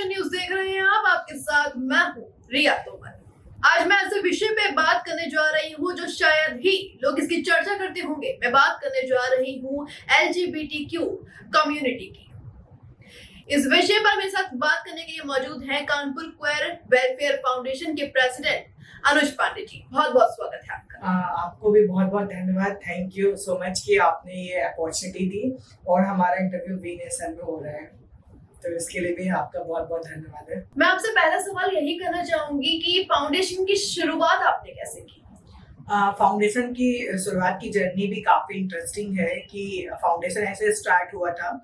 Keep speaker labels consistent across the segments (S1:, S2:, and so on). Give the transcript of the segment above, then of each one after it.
S1: Action news देख रहे हैं आप, आपके साथ मैं हूँ रिया तोमर। आज मैं ऐसे विषय पे बात करने जा रही हूँ जो शायद ही लोग इसकी चर्चा करते होंगे। मैं बात करने जा रही हूँ LGBTQ कम्युनिटी की। इस विषय पर मेरे साथ बात करने के लिए मौजूद हैं कानपुर क्वेयर वेलफेयर फाउंडेशन के प्रेसिडेंट अनुज पांडे जी। बहुत बहुत स्वागत है आपका।
S2: आपको भी बहुत बहुत धन्यवाद। थैंक यू सो मच कि आपने ये अपॉर्चुनिटी दी और हमारा इंटरव्यू VNSN में हो रहा है, तो इसके लिए भी आपका बहुत बहुत धन्यवाद है।
S1: मैं आपसे पहला सवाल यही करना चाहूंगी कि फाउंडेशन की शुरुआत आपने कैसे की?
S2: फाउंडेशन की शुरुआत की जर्नी भी काफ़ी इंटरेस्टिंग है कि फाउंडेशन ऐसे स्टार्ट हुआ था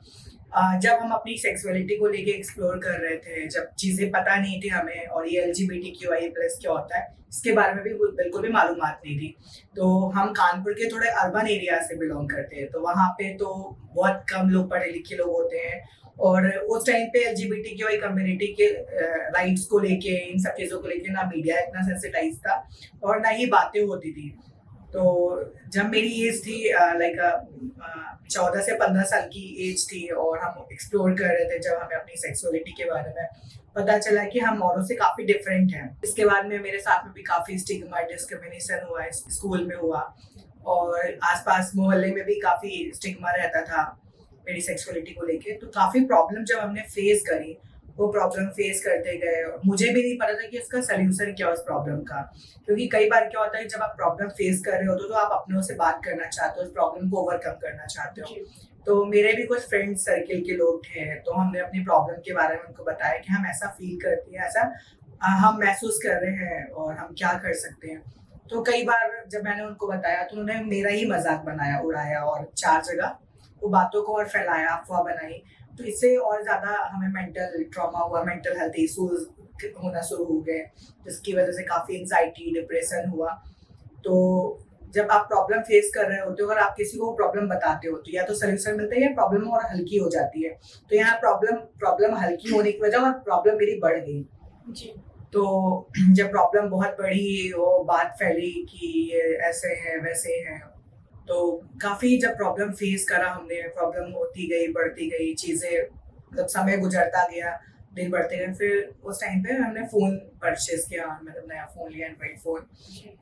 S2: जब हम अपनी सेक्सुअलिटी को लेके एक्सप्लोर कर रहे थे, जब चीज़ें पता नहीं थी हमें और ये LGBTQIA+ क्या होता है इसके बारे में भी बिल्कुल भी मालूमात नहीं थी। तो हम कानपुर के थोड़े अर्बन एरिया से बिलोंग करते हैं, तो वहाँ पे तो बहुत कम लोग पढ़े लिखे लोग होते हैं और उस टाइम पे LGBTQI कम्युनिटी के राइट्स को लेके, इन सब चीज़ों को लेके ना मीडिया इतना सेंसिटाइज था और ना ही बातें होती थी। तो जब मेरी एज थी लाइक 14 से 15 साल की एज थी और हम एक्सप्लोर कर रहे थे, जब हमें अपनी सेक्सुअलिटी के बारे में पता चला कि हम औरों से काफ़ी डिफरेंट हैं। इसके बाद में मेरे साथ में भी काफ़ी स्टिग्मा, डिस्क्रिमिनेशन हुआ, स्कूल में हुआ और आसपास मोहल्ले में भी काफ़ी स्टिग्मा रहता था मेरी सेक्सुअलिटी को लेके। तो काफ़ी प्रॉब्लम जब हमने फेस करी, वो प्रॉब्लम फेस करते गए और मुझे भी नहीं पता था कि इसका सोल्यूशन क्या है उस प्रॉब्लम का, क्योंकि कई बार क्या होता है जब आप प्रॉब्लम फेस कर रहे होते हो तो आप अपनों से बात करना चाहते हो, उस प्रॉब्लम को ओवरकम करना चाहते हो। तो मेरे भी कुछ फ्रेंड सर्किल के लोग थे, तो हमने अपनी प्रॉब्लम के बारे में उनको बताया कि हम ऐसा फील करते हैं, ऐसा हम महसूस कर रहे हैं और हम क्या कर सकते हैं। तो कई बार जब मैंने उनको बताया तो उन्होंने मेरा ही मजाक बनाया, उड़ाया और 4 जगह वो बातों को और फैलाया, अफवाह बनाई। तो इससे और ज़्यादा हमें मेंटल ट्रॉमा हुआ, मेंटल हेल्थ इश्यूज होना शुरू हो गए, जिसकी वजह से काफ़ी एंजाइटी, डिप्रेशन हुआ। तो जब आप प्रॉब्लम फेस कर रहे होते हो और आप किसी को प्रॉब्लम बताते हो तो या तो सोल्यूशन मिलता है या प्रॉब्लम और हल्की हो जाती है। तो यहाँ प्रॉब्लम हल्की होने की वजह और प्रॉब्लम मेरी बढ़ गई जी। तो जब प्रॉब्लम बहुत बढ़ी, वो बात फैली कि ये ऐसे है वैसे है, तो काफ़ी जब प्रॉब्लम फेस करा हमने, प्रॉब्लम होती गई, बढ़ती गई चीज़ें, मतलब समय गुजरता गया, दिन बढ़ते गए। फिर उस टाइम पे हमने फ़ोन परचेज़ किया, मतलब नया फ़ोन लिया, एंड्रॉइड फ़ोन।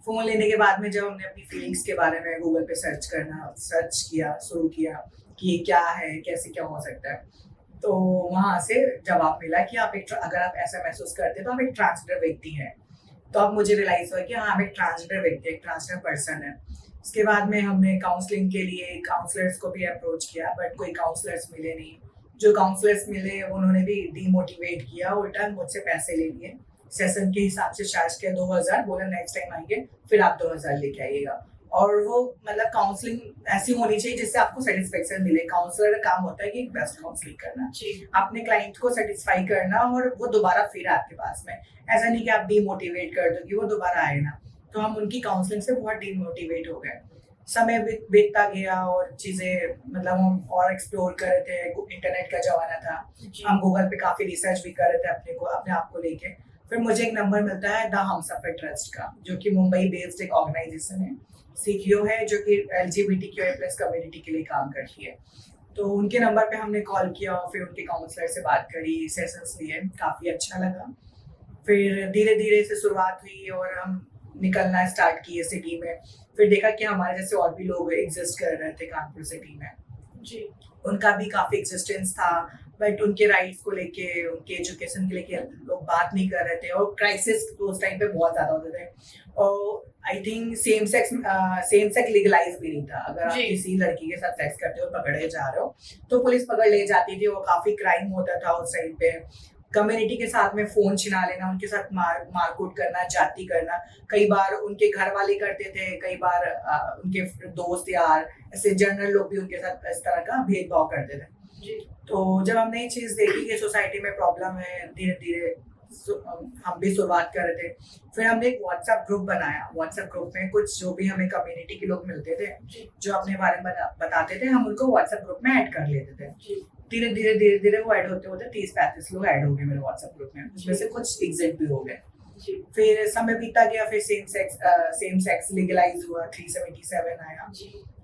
S2: फ़ोन लेने के बाद में जब हमने अपनी फीलिंग्स के बारे में गूगल पे सर्च किया, शुरू किया कि क्या है, कैसे क्या हो सकता है, तो वहाँ से जवाब मिला कि अगर आप ऐसा महसूस करते हैं तो आप एक ट्रांसजेंडर व्यक्ति हैं। तो अब मुझे रियलाइज़ हुआ कि हाँ, हम एक ट्रांसजेंडर व्यक्ति, एक ट्रांसजेंडर पर्सन है। उसके बाद में हमने काउंसलिंग के लिए काउंसलर्स को भी अप्रोच किया, बट कोई काउंसलर्स मिले नहीं। जो काउंसलर्स मिले उन्होंने भी डीमोटिवेट किया, उल्टा मुझसे पैसे ले लिए, सेशन के हिसाब से चार्ज किया 2000, बोला नेक्स्ट टाइम आएंगे फिर आप 2000 लेके आइएगा। और वो मतलब काउंसलिंग ऐसी होनी चाहिए जिससे आपको सेटिस्फेक्शन मिले। काउंसलर का काम होता है कि बेस्ट काउंसलिंग करना, अपने क्लाइंट को सेटिस्फाई करना और वो दोबारा फिर आपके पास में, ऐसा नहीं कि आप डीमोटिवेट कर दो कि वो दोबारा आए ना। तो हम उनकी काउंसलिंग से बहुत डीमोटिवेट हो गए। समय बीतता गया और चीज़ें, मतलब हम और एक्सप्लोर कर रहे थे, इंटरनेट का ज़माना था, हम गूगल पे काफ़ी रिसर्च भी कर रहे थे अपने आप को लेके। फिर मुझे एक नंबर मिलता है द हमसफर ट्रस्ट का, जो कि मुंबई बेस्ड एक ऑर्गेनाइजेशन है, CQO है, जो कि LGBTQI+ कम्युनिटी के लिए काम करती है। तो उनके नंबर पे हमने कॉल किया और फिर उनके काउंसलर से बात करी, सेशंस लिए, काफ़ी अच्छा लगा। फिर धीरे धीरे से शुरुआत हुई और हम निकलना स्टार्ट किए सिटी में। फिर देखा कि हमारे जैसे और भी लोग एग्जिस्ट कर रहे थे कानपुर सिटी में जी। उनका भी काफ़ी एग्जिस्टेंस था, बट उनके राइट्स को लेके, उनके एजुकेशन के लेके लोग बात नहीं कर रहे थे और क्राइसिस तो उस टाइम पे बहुत ज़्यादा होते थे। और I think same sex legalise भी नहीं था। अगर आप किसी लड़की के साथ सेक्स करते हो, पकड़े जा रहे हो, तो पुलिस पकड़ ले जाती थी, वो काफ़ी क्राइम होता था उस टाइम पे। कम्युनिटी के साथ में फ़ोन छिना लेना, उनके साथ मारकूट करना, जाति करना, कई बार उनके घर वाले करते थे, कई बार उनके दोस्त यार, ऐसे जनरल लोग भी उनके साथ इस तरह का भेदभाव करते थे। तो जब हमने ये चीज़ देखी कि सोसाइटी में प्रॉब्लम है, धीरे धीरे हम भी शुरुआत कर रहे थे। फिर हमने एक व्हाट्सएप ग्रुप बनाया। व्हाट्सएप ग्रुप में कुछ जो भी हमें कम्युनिटी के लोग मिलते थे, जो अपने बारे में बताते थे, हम उनको व्हाट्सएप ग्रुप में ऐड कर लेते थे। धीरे धीरे वो ऐड होते 30-35 लोग ऐड हो गए मेरे व्हाट्सएप ग्रुप में, उसमें से कुछ एग्जिट भी हो गए। फिर समय बीता गया, फिर सेम सेक्स लीगलाइज हुआ, 377 आया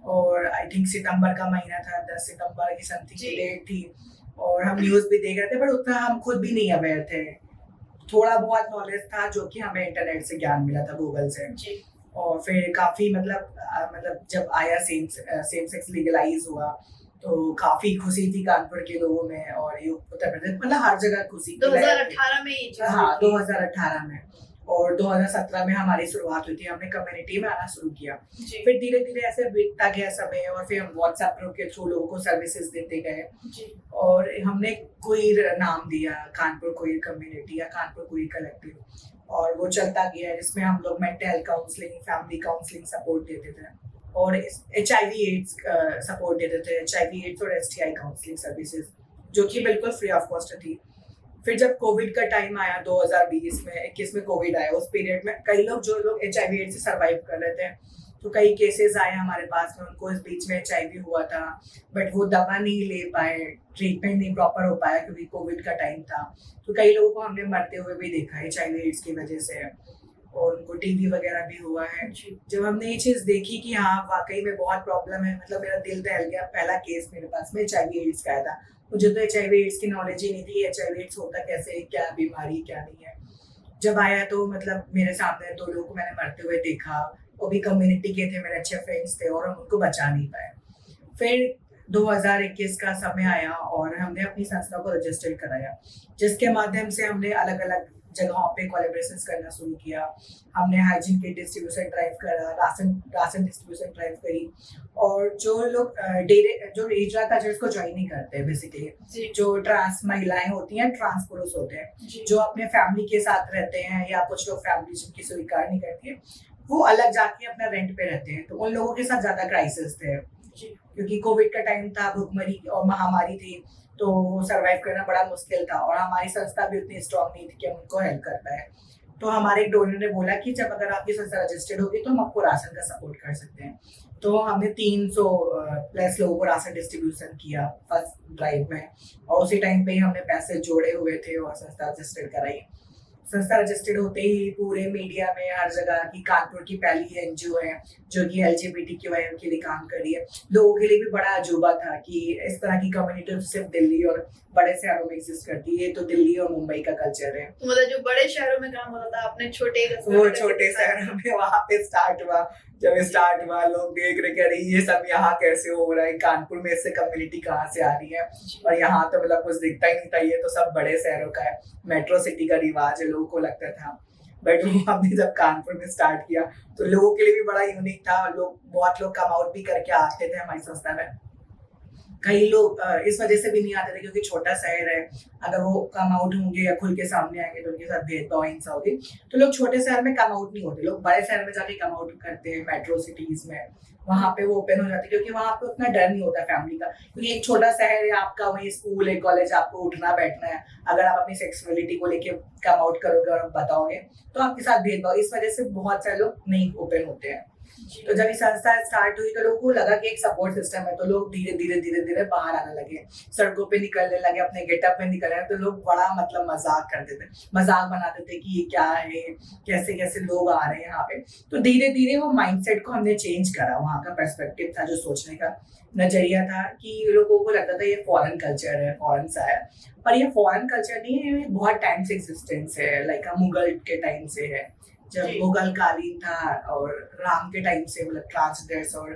S2: और आई थिंक सितंबर का महीना था, 10 सितंबर की समथिंग की डेट थी। और हम न्यूज़ भी देख रहे थे, पर उतना हम खुद भी नहीं अवेयर थे। थोड़ा बहुत नॉलेज था जो कि हमें इंटरनेट से ज्ञान मिला था, गूगल से।
S1: जी
S2: और फिर काफ़ी मतलब जब आया सेम सेक्स लीगलाइज हुआ, तो काफ़ी खुशी थी कानपुर के लोगों में, और ये उत्तर प्रदेश, मतलब हर जगह खुशी की लहर थी।
S1: 2018 में ये चीज
S2: हाँ,
S1: हुई थी।
S2: 2018 में। और 2017 में हमारी शुरुआत हुई थी, हमने कम्युनिटी में आना शुरू किया।
S1: जी
S2: फिर धीरे धीरे ऐसे बीतता गया समय, और फिर हम व्हाट्सएप ग्रुप के थ्रू लोगों को सर्विसेज देते गए,
S1: जी
S2: और हमने क्वीर नाम दिया, कानपुर क्वीर कम्युनिटी या कानपुर क्वीर कलेक्टिव, और वो चलता गया, जिसमें हम लोग mental health counselling, family counselling support देते थे, और HIV एड्स सपोर्ट देते थे, HIV एड्स और STI काउंसलिंग सर्विसेज, जो कि बिल्कुल फ्री ऑफ कॉस्ट थी। फिर जब कोविड का टाइम आया 2020 में, 21 में कोविड आया, उस पीरियड में कई लोग जो लोग HIV एड्स से सर्वाइव कर रहे थे, तो कई केसेस आए हमारे पास में, उनको इस बीच में HIV हुआ था, बट वो दवा नहीं ले पाए, ट्रीटमेंट नहीं प्रॉपर हो पाया क्योंकि कोविड का टाइम था। तो कई लोगों को हमने मरते हुए भी देखा है HIV एड्स की वजह से, और उनको TB वगैरह भी हुआ है।
S1: जी
S2: जब हमने ये चीज़ देखी कि हाँ वाकई में बहुत प्रॉब्लम है, मतलब मेरा दिल दहल गया। पहला केस मेरे पास में HIV एड्स का आया था, मुझे तो HIV एड्स की नॉलेज ही नहीं थी, HIV एड्स होता कैसे, क्या बीमारी क्या नहीं है। जब आया तो मतलब मेरे सामने 2 लोगों को मैंने मरते हुए देखा, वो भी कम्युनिटी के थे, मेरे अच्छे फ्रेंड्स थे, और हम उनको बचा नहीं पाए। फिर 2021 का समय आया, और हमने अपनी संस्था को रजिस्टर कराया, जिसके माध्यम से हमने अलग अलग जगहों पे कोलैबोरेशंस करना शुरू किया। हमने हाइजीन किट डिस्ट्रीब्यूशन ड्राइव करा, राशन डिस्ट्रीब्यूशन ड्राइव करी, और जो लोग जो हिजरा कल्चर्स को ज्वाइन नहीं करते बेसिकली,
S1: जी
S2: जो ट्रांस महिलाएं होती हैं, ट्रांस पुरुष होते हैं,
S1: जी
S2: जो अपने फैमिली के साथ रहते हैं, या कुछ लोग फैमिली जिनकी स्वीकार नहीं करती है, वो अलग जाके अपना रेंट पे रहते हैं, तो उन लोगों के साथ ज्यादा क्राइसिस थे,
S1: जी
S2: क्योंकि कोविड का टाइम था, भुखमरी और महामारी थी, तो सरवाइव करना बड़ा मुश्किल था, और हमारी संस्था भी उतनी स्ट्रांग नहीं थी कि हम उनको हेल्प कर पाए। तो हमारे एक डोनर ने बोला कि जब अगर आपकी संस्था रजिस्टर्ड होगी तो हम आपको राशन का सपोर्ट कर सकते हैं। तो हमने 300 प्लस लोगों को राशन डिस्ट्रीब्यूशन किया फर्स्ट ड्राइव में, और उसी टाइम पे ही हमने पैसे जोड़े हुए थे और संस्था रजिस्टर्ड कराई। संस्था रजिस्टर्ड होते ही पूरे मीडिया में हर जगह की कानपुर की पहली NGO है जो कि LGBTQIA के लिए काम कर रही है। लोगों के लिए भी बड़ा अजूबा था कि इस तरह की कम्युनिटी सिर्फ दिल्ली और बड़े शहरों में एग्जिस्ट करती है, तो दिल्ली और मुंबई का कल्चर है।
S1: तो मतलब जो बड़े शहरों में काम होता था, आपने छोटे
S2: वो छोटे शहरों में वहां पे स्टार्ट हुआ। जब स्टार्ट हुआ, लोग देख रहे कि अरे ये सब यहाँ कैसे हो रहा है, कानपुर में इससे कम्युनिटी कहाँ से आ रही है, और यहाँ तो मतलब कुछ दिखता ही नहीं था, ये तो सब बड़े शहरों का है, मेट्रो सिटी का रिवाज है, लोगों को लगता था। बट वो हमने जब कानपुर में स्टार्ट किया तो लोगों के लिए भी बड़ा यूनिक था। बहुत लोग कम आउट भी करके आते थे हमारी संस्था में। कई लोग इस वजह से भी नहीं आते थे क्योंकि छोटा शहर है, अगर वो कम आउट होंगे या खुल के सामने आएंगे तो उनके साथ भेदभाव हिंसा होगी, तो लोग छोटे शहर में कम आउट नहीं होते, लोग बड़े शहर में जाके कम आउट करते हैं, मेट्रो सिटीज में, वहां पे वो ओपन हो जाते हैं, क्योंकि वहां पे उतना डर नहीं होता फैमिली का, क्योंकि एक छोटा शहर है, आपका वही स्कूल है, कॉलेज, आपको उठना बैठना है। अगर आप अपनी सेक्सुअलिटी को लेके कम आउट करोगे और बताओगे तो आपके साथ भेदभाव, इस वजह से बहुत सारे लोग नहीं ओपन होते हैं। तो जब ये संस्था स्टार्ट हुई तो लोगों को लगा कि एक सपोर्ट सिस्टम है, तो लोग धीरे धीरे बाहर आने लगे, सड़कों पे निकलने लगे, अपने गेटअप में निकल रहे, तो लोग बड़ा मतलब मजाक करते थे, मजाक बनाते थे कि ये क्या है, कैसे कैसे लोग आ रहे हैं यहाँ पे। तो धीरे धीरे वो माइंडसेट को हमने चेंज करा, वहाँ का पर्सपेक्टिव था, जो सोचने का नजरिया था, कि लोगों को लगता था ये फॉरेन कल्चर है, फॉरेन सा है, पर ये फॉरेन कल्चर नहीं है, ये बहुत टाइम से एक्सिस्टेंस है, लाइक मुगल के टाइम से है, जब मुगल कालीन था, और राम के टाइम से मतलब ट्रांसजेंडर्स और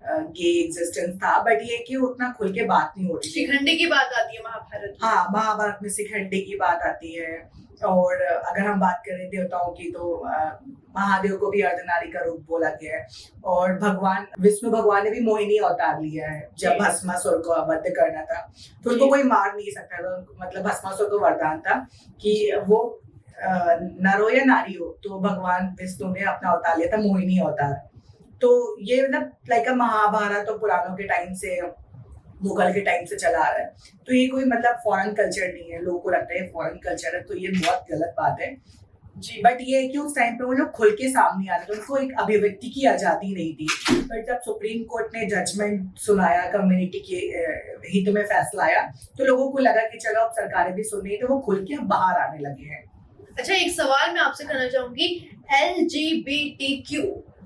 S2: गे एग्जिस्टेंस था, बट ये कि उतना खुल के बात नहीं होती।
S1: शिखंडी की बात आती है महाभारत में।
S2: हाँ, महाभारत में शिखंडी की बात आती है, और अगर हम बात करें देवताओं की तो महादेव को भी अर्धनारी का रूप बोला गया है, और भगवान विष्णु भगवान ने भी मोहिनी अवतार लिया है, जब भस्मासुर को वध करना था, तो उनको कोई मार नहीं सकता था, मतलब भस्मासुर को वरदान था कि वो नर हो या नारी हो, तो भगवान विष्णु ने अपना अवतार लिया था, मोहिनी अवतार। तो ये मतलब लाइक महाभारत और पुराणों के टाइम से, मुगल के टाइम से चला आ रहा है, तो ये कोई मतलब फॉरेन कल्चर नहीं है। लोगों को लगता है फॉरेन कल्चर है, तो ये बहुत गलत बात है जी। बट ये है कि उस टाइम पे वो लोग खुल के सामने आ रहे थे, उनको एक अभिव्यक्ति की आजादी नहीं थी। बट जब सुप्रीम कोर्ट ने जजमेंट सुनाया, कम्युनिटी के हित में फैसला आया, तो लोगों को लगा कि चलो अब सरकारें भी सुन रही है, तो वो खुल के अब बाहर आने लगे हैं।
S1: अच्छा, एक सवाल मैं आपसे करना चाहूंगी, LGBTQ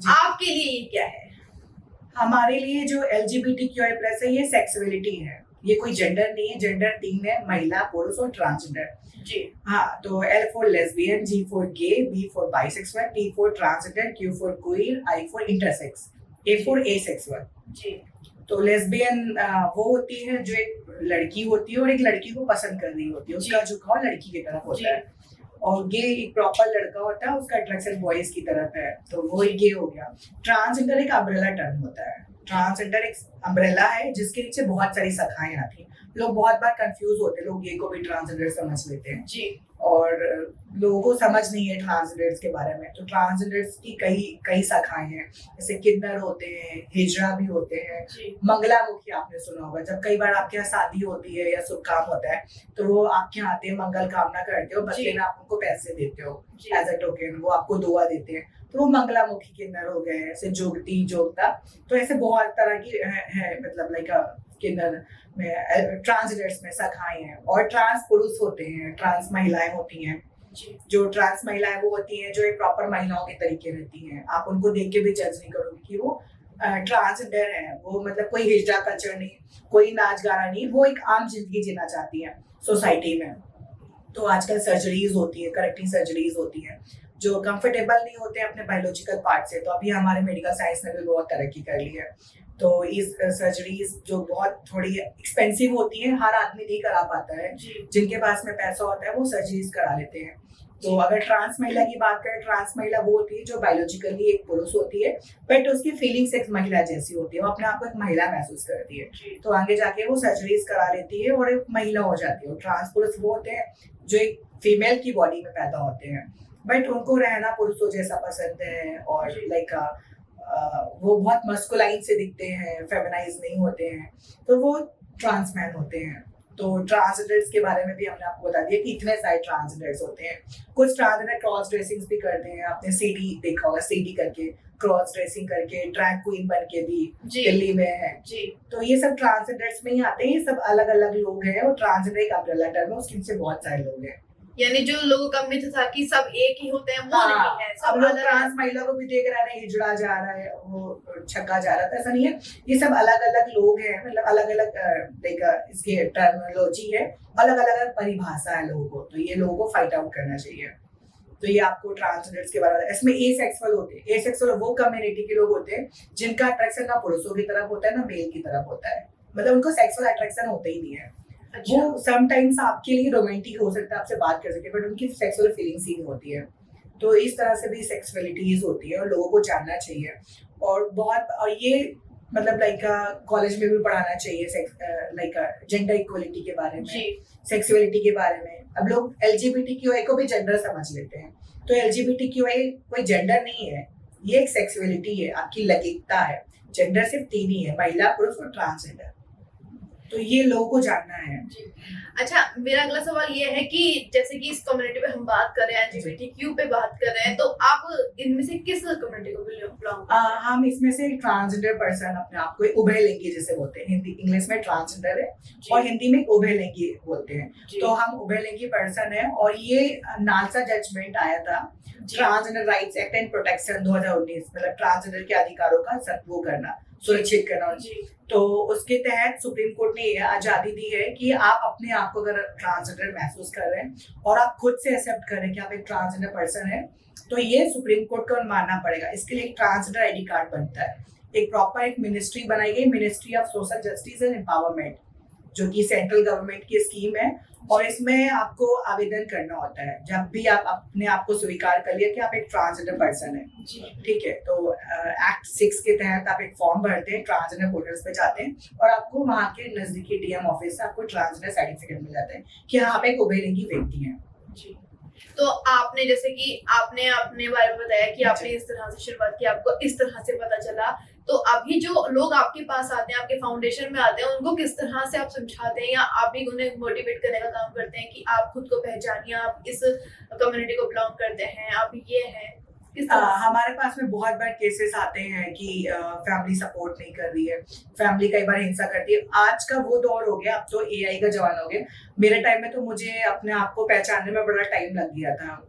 S1: आपके लिए ये क्या है?
S2: हमारे लिए जो LGBTQI+ है, ये सेक्सुअलिटी है, ये कोई जेंडर नहीं है, जेंडर 3 है, महिला, पुरुष और ट्रांसजेंडर।
S1: जी
S2: हाँ, तो L for lesbian, G for gay, B for bisexual, T for transgender, Q for queer, I for intersex, A for asexual.
S1: जी
S2: तो लेस्बियन वो होती है जो एक लड़की होती है और एक लड़की को पसंद कर रही होती है, उसका झुकाव लड़की की तरफ होता है। और गे एक प्रॉपर लड़का होता है, उसका अट्रैक्शन बॉयज की तरफ है, तो वो एक गे हो गया। ट्रांसजेंडर एक अम्ब्रेला टर्म होता है। ट्रांसजेंडर एक अम्ब्रेला है जिसके नीचे बहुत सारी शाखाएं आती हैं। लोग बहुत बार कंफ्यूज होते हैं, लोग गे को भी ट्रांसजेंडर समझ लेते हैं
S1: जी
S2: और लोगों को समझ नहीं है ट्रांसजेंडर्स के बारे में। तो ट्रांसजेंडर्स की कई शाखाएं हैं, जैसे किन्नर होते हैं, हिजड़ा भी होते हैं,
S1: जी
S2: मंगलामुखी आपने सुना होगा। जब कई बार आपके यहाँ शादी होती है या शुभ काम होता है तो वो आपके यहाँ आते हैं, मंगल कामना करते हो, बदले में आप उनको पैसे देते हो एज अ टोकन, वो आपको दुआ देते हैं। तो वो मंगलामुखी किन्नर हो गए, ऐसे जोगती जोगता। तो ऐसे बहुत तरह की है मतलब लाइक किन्नर में ट्रांसजेंडर्स में शाखाएं हैं। और ट्रांस पुरुष होते हैं, ट्रांस महिलाएं होती हैं। जो ट्रांस महिलाएं वो होती हैं जो एक प्रॉपर महिलाओं के तरीके रहती हैं। आप उनको देख के भी जज नहीं करोगे कि वो ट्रांसजेंडर है। वो मतलब कोई हिजड़ा कल्चर नहीं, कोई नाच गाना नहीं, वो एक आम जिंदगी जीना चाहती है सोसाइटी में। तो आजकल सर्जरीज होती है, करेक्टिंग सर्जरीज होती हैं जो कंफर्टेबल नहीं होते हैं अपने बायोलॉजिकल पार्ट से। तो अभी हमारे मेडिकल साइंस ने भी बहुत तरक्की कर ली है। तो इस सर्जरीज जो बहुत थोड़ी एक्सपेंसिव होती है, हर आदमी नहीं करा पाता है। जिनके पास में पैसा होता है वो सर्जरीज करा लेते हैं। तो अगर ट्रांस महिला की बात करें, ट्रांस महिला वो होती है जो बायोलॉजिकली एक पुरुष होती है बट उसकी फीलिंग्स एक महिला जैसी होती है, वो अपने आप को एक महिला महसूस करती है। तो आगे जाके वो सर्जरीज करा लेती है और एक महिला हो जाती है। ट्रांस पुरुष वो होते हैं जो एक फीमेल की बॉडी में पैदा होते हैं बट उनको रहना पुरुषों जैसा पसंद है और लाइक वो बहुत मस्कुलाइन से दिखते हैं, फेमिनाइज नहीं होते हैं, तो वो ट्रांस मैन होते हैं। तो ट्रांसजेंडर्स के बारे में भी हमने आपको बता दिया कि इतने सारे ट्रांसजेंडर्स होते हैं। कुछ ट्रांसजेंडर क्रॉस ड्रेसिंग भी करते हैं, आपने सीडी देखा होगा, सीडी करके क्रॉस ड्रेसिंग करके ड्रैग क्वीन बन के भी दिल्ली में है। तो ये सब ट्रांसजेंडर्स में ही आते हैं, ये सब अलग अलग लोग हैं और ट्रांसजेंडर एक अम्ब्रेला टर्म है, उसके नीचे बहुत सारे लोग हैं।
S1: यानी जो लोगों का मिथ था कि सब एक ही होते हैं, वो नहीं है।
S2: सब लोग ट्रांस महिला को भी देख रहे हैं, हिजड़ा जा रहा है, वो छक्का जा रहा था, ऐसा नहीं है। ये सब अलग अलग लोग हैं, मतलब अलग अलग इसके टर्मिनोलॉजी है, अलग अलग परिभाषा है लोगों को। तो ये लोगों को फाइट आउट करना चाहिए। तो ये आपको ट्रांसजेंडर्स के बारे में। इसमें एसेक्सुअल होते हैं। एसेक्सुअल वो कम्युनिटी के लोग होते हैं जिनका अट्रैक्शन ना पुरुषों की तरफ होता है ना मेल की तरफ होता है, मतलब उनको सेक्सुअल अट्रैक्शन होता ही नहीं है।
S1: अच्छा।
S2: वो समटाइम्स आपके लिए रोमांटिक हो सकता है, आपसे बात कर सकते हैं, बट उनकी सेक्सुअल फीलिंग्स ही नहीं होती है। तो इस तरह से भी सेक्सुअलिटीज होती है और लोगों को जानना चाहिए। और ये मतलब लाइक कॉलेज में भी पढ़ाना चाहिए लाइक जेंडर इक्वलिटी के बारे में, सेक्सुअलिटी के बारे में। अब लोग LGBTQI को भी जेंडर समझ लेते हैं, तो LGBTQI कोई जेंडर नहीं है, ये एक सेक्सुअलिटी है, आपकी लैंगिकता है। जेंडर सिर्फ 3 ही है, महिला, पुरुष और ट्रांसजेंडर। तो ये लोगों को जानना है।
S1: अच्छा, मेरा अगला सवाल ये है कि जैसे कि इस कम्युनिटी पे हम बात कर रहे हैं, LGBTQ पे बात कर रहे हैं, तो आप इनमें से किस कम्युनिटी को बिलोंग करते हैं?
S2: हम इसमें से एक ट्रांसजेंडर पर्सन अपने आप को उभयलिंगी जिसे बोलते हैं, हिंदी इंग्लिश में ट्रांसजेंडर है और हिंदी में उभयलिंगी बोलते हैं। तो हम उभयलिंगी पर्सन है और ये नालसा जजमेंट आया था transgender rights act and protection 2019, मतलब ट्रांसजेंडर के अधिकारों का वो करना, सुरक्षित करना। तो उसके तहत सुप्रीम कोर्ट ने यह आजादी दी है कि आप अपने आप को अगर ट्रांसजेंडर महसूस कर रहे हैं और आप खुद से एक्सेप्ट कर रहे हैं कि आप एक ट्रांसजेंडर पर्सन है, तो ये सुप्रीम कोर्ट को मानना पड़ेगा। इसके लिए एक ट्रांसजेंडर ID कार्ड बनता है। एक प्रॉपर एक मिनिस्ट्री बनाई गई, ministry of social justice and empowerment, जो कि सेंट्रल गवर्नमेंट की स्कीम है। और इसमें आपको आवेदन करना होता है जब भी आप अपने आप को स्वीकार कर लिया कि आप एक ट्रांसजेंडर पर्सन है, ठीक है। तो एक्ट 6 के तहत आप एक फॉर्म भरते हैं, ट्रांसजेंडर पोर्टल्स पे जाते हैं और आपको वहाँ के नजदीकी DM ऑफिस से आपको ट्रांसजेंडर सर्टिफिकेट मिल जाता है कि हाँ आप एक उभयलिंगी व्यक्ति हैं।
S1: तो आपने जैसे कि आपने अपने बारे में बताया कि आपने इस तरह से शुरुआत की, आपको इस तरह से पता चला, तो अभी जो लोग आपके पास आते हैं, आपके फाउंडेशन में आते हैं, उनको किस तरह से आप समझाते हैं या आप भी उन्हें मोटिवेट करने का काम करते हैं कि आप खुद को पहचानिए, आप इस कम्युनिटी को बिलोंग करते हैं, आप ये हैं?
S2: हमारे पास में बहुत बार केसेस आते हैं कि फैमिली सपोर्ट नहीं कर रही है, फैमिली कई बार हिंसा करती है। आज का वो दौर हो गया, अब तो AI का जमाना हो गया। मेरे टाइम में तो मुझे अपने आप को पहचानने में बड़ा टाइम लग गया था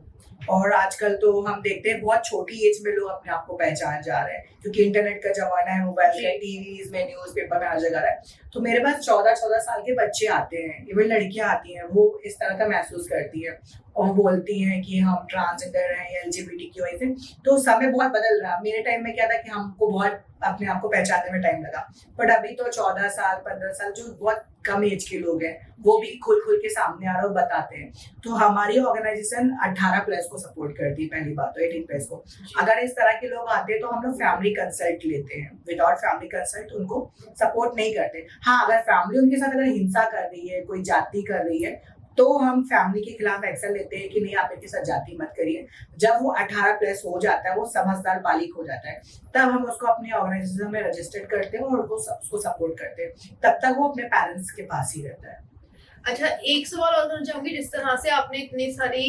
S2: और आजकल तो हम देखते हैं बहुत छोटी एज में लोग अपने आप को पहचान जा रहे हैं, क्योंकि इंटरनेट का जमाना है, मोबाइल का,
S1: जी।
S2: टीवीज में, न्यूज़पेपर में हर जगह आ रहा है। तो मेरे पास 14-14 साल के बच्चे आते हैं, इवन लड़कियां आती हैं, वो इस तरह का महसूस करती हैं और बोलती हैं कि हम ट्रांसजेंडर हैं या LGBTQ ऐसे। तो समय बहुत बदल रहा है। मेरे टाइम में क्या था कि हमको बहुत अपने आप को पहचानने में टाइम लगा, बट अभी तो 14 साल 15 साल जो बहुत कम एज के लोग हैं वो भी खुल खुल के सामने आ रहे और बताते हैं। तो हमारी ऑर्गेनाइजेशन 18+ को सपोर्ट करती है, पहली बात तो 18+ को। अगर इस तरह के लोग आते हैं तो हम लोग फैमिली कंसल्ट लेते हैं, विदाउट फैमिली कंसल्ट उनको सपोर्ट नहीं करते। हाँ, अगर फैमिली उनके साथ अगर हिंसा कर रही है, कोई जाति कर रही है, तो हम फैमिली के खिलाफ एक्शन लेते हैं कि नहीं, आप इनके साथ जाति मत करिए। जब वो 18+ हो जाता है, वो समझदार बालिग हो जाता है, तब हम उसको अपनी ऑर्गेनाइजेशन में रजिस्टर्ड करते हैं और उसको सपोर्ट करते हैं। तब तक वो अपने पेरेंट्स के पास ही रहता है।
S1: अच्छा, एक सवाल और करना चाहूंगी। जिस तरह से आपने इतनी सारी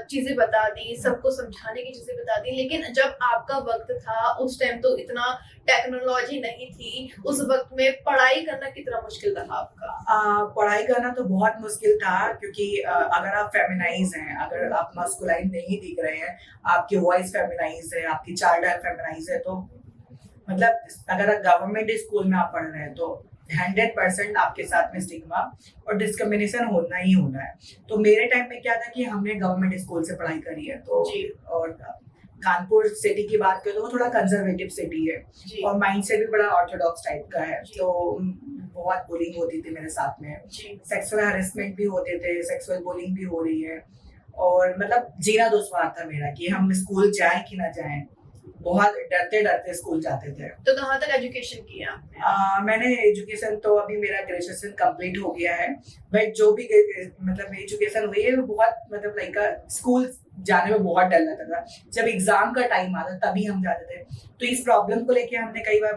S1: चीजें बता दी, सबको समझाने की चीजें बता दी, लेकिन जब आपका वक्त था उस टाइम तो इतना टेक्नोलॉजी नहीं थी। उस वक्त में पढ़ाई करना कितना मुश्किल रहा आपका?
S2: पढ़ाई करना तो बहुत मुश्किल था, क्योंकि अगर आप फेमिनाइज हैं, अगर आप मस्कुलाइन नहीं दिख रहे हैं, आपकी वॉइस फेमिनाइज है, आपकी चाइल्ड फेमिनाइज है, तो मतलब अगर गवर्नमेंट स्कूल में आप पढ़ रहे हैं तो 100% आपके साथ में स्टिग्मा और डिस्क्रिमिनेशन होना ही होना है। तो मेरे टाइम में क्या था कि हमने गवर्नमेंट स्कूल से पढ़ाई करी है, तो
S1: जी।
S2: और कानपुर सिटी की बात करें तो वो थोड़ा कंजर्वेटिव सिटी है
S1: जी।
S2: और माइंड से भी बड़ा ऑर्थोडॉक्स टाइप का है।
S1: जी।
S2: तो बहुत बुलिंग होती थी मेरे साथ में,
S1: जी।
S2: सेक्सुअल हैरेसमेंट भी होते थे, सेक्सुअल बुलिंग भी हो रही है, और मतलब जीना दुश्वार था मेरा कि हम स्कूल जाएं कि ना जाएं। बहुत डरते डरते स्कूल जाते थे।
S1: तो कहाँ तक एजुकेशन किया आपने?
S2: मैंने एजुकेशन तो अभी मेरा ग्रेजुएशन कंप्लीट हो गया है, बट जो भी मतलब एजुकेशन हुई है वो बहुत मतलब लाइक स्कूल जाने में बहुत डर लगता था। जब एग्जाम का टाइम आता तभी हम जाते थे। तो इस प्रॉब्लम को लेके हमने कई बार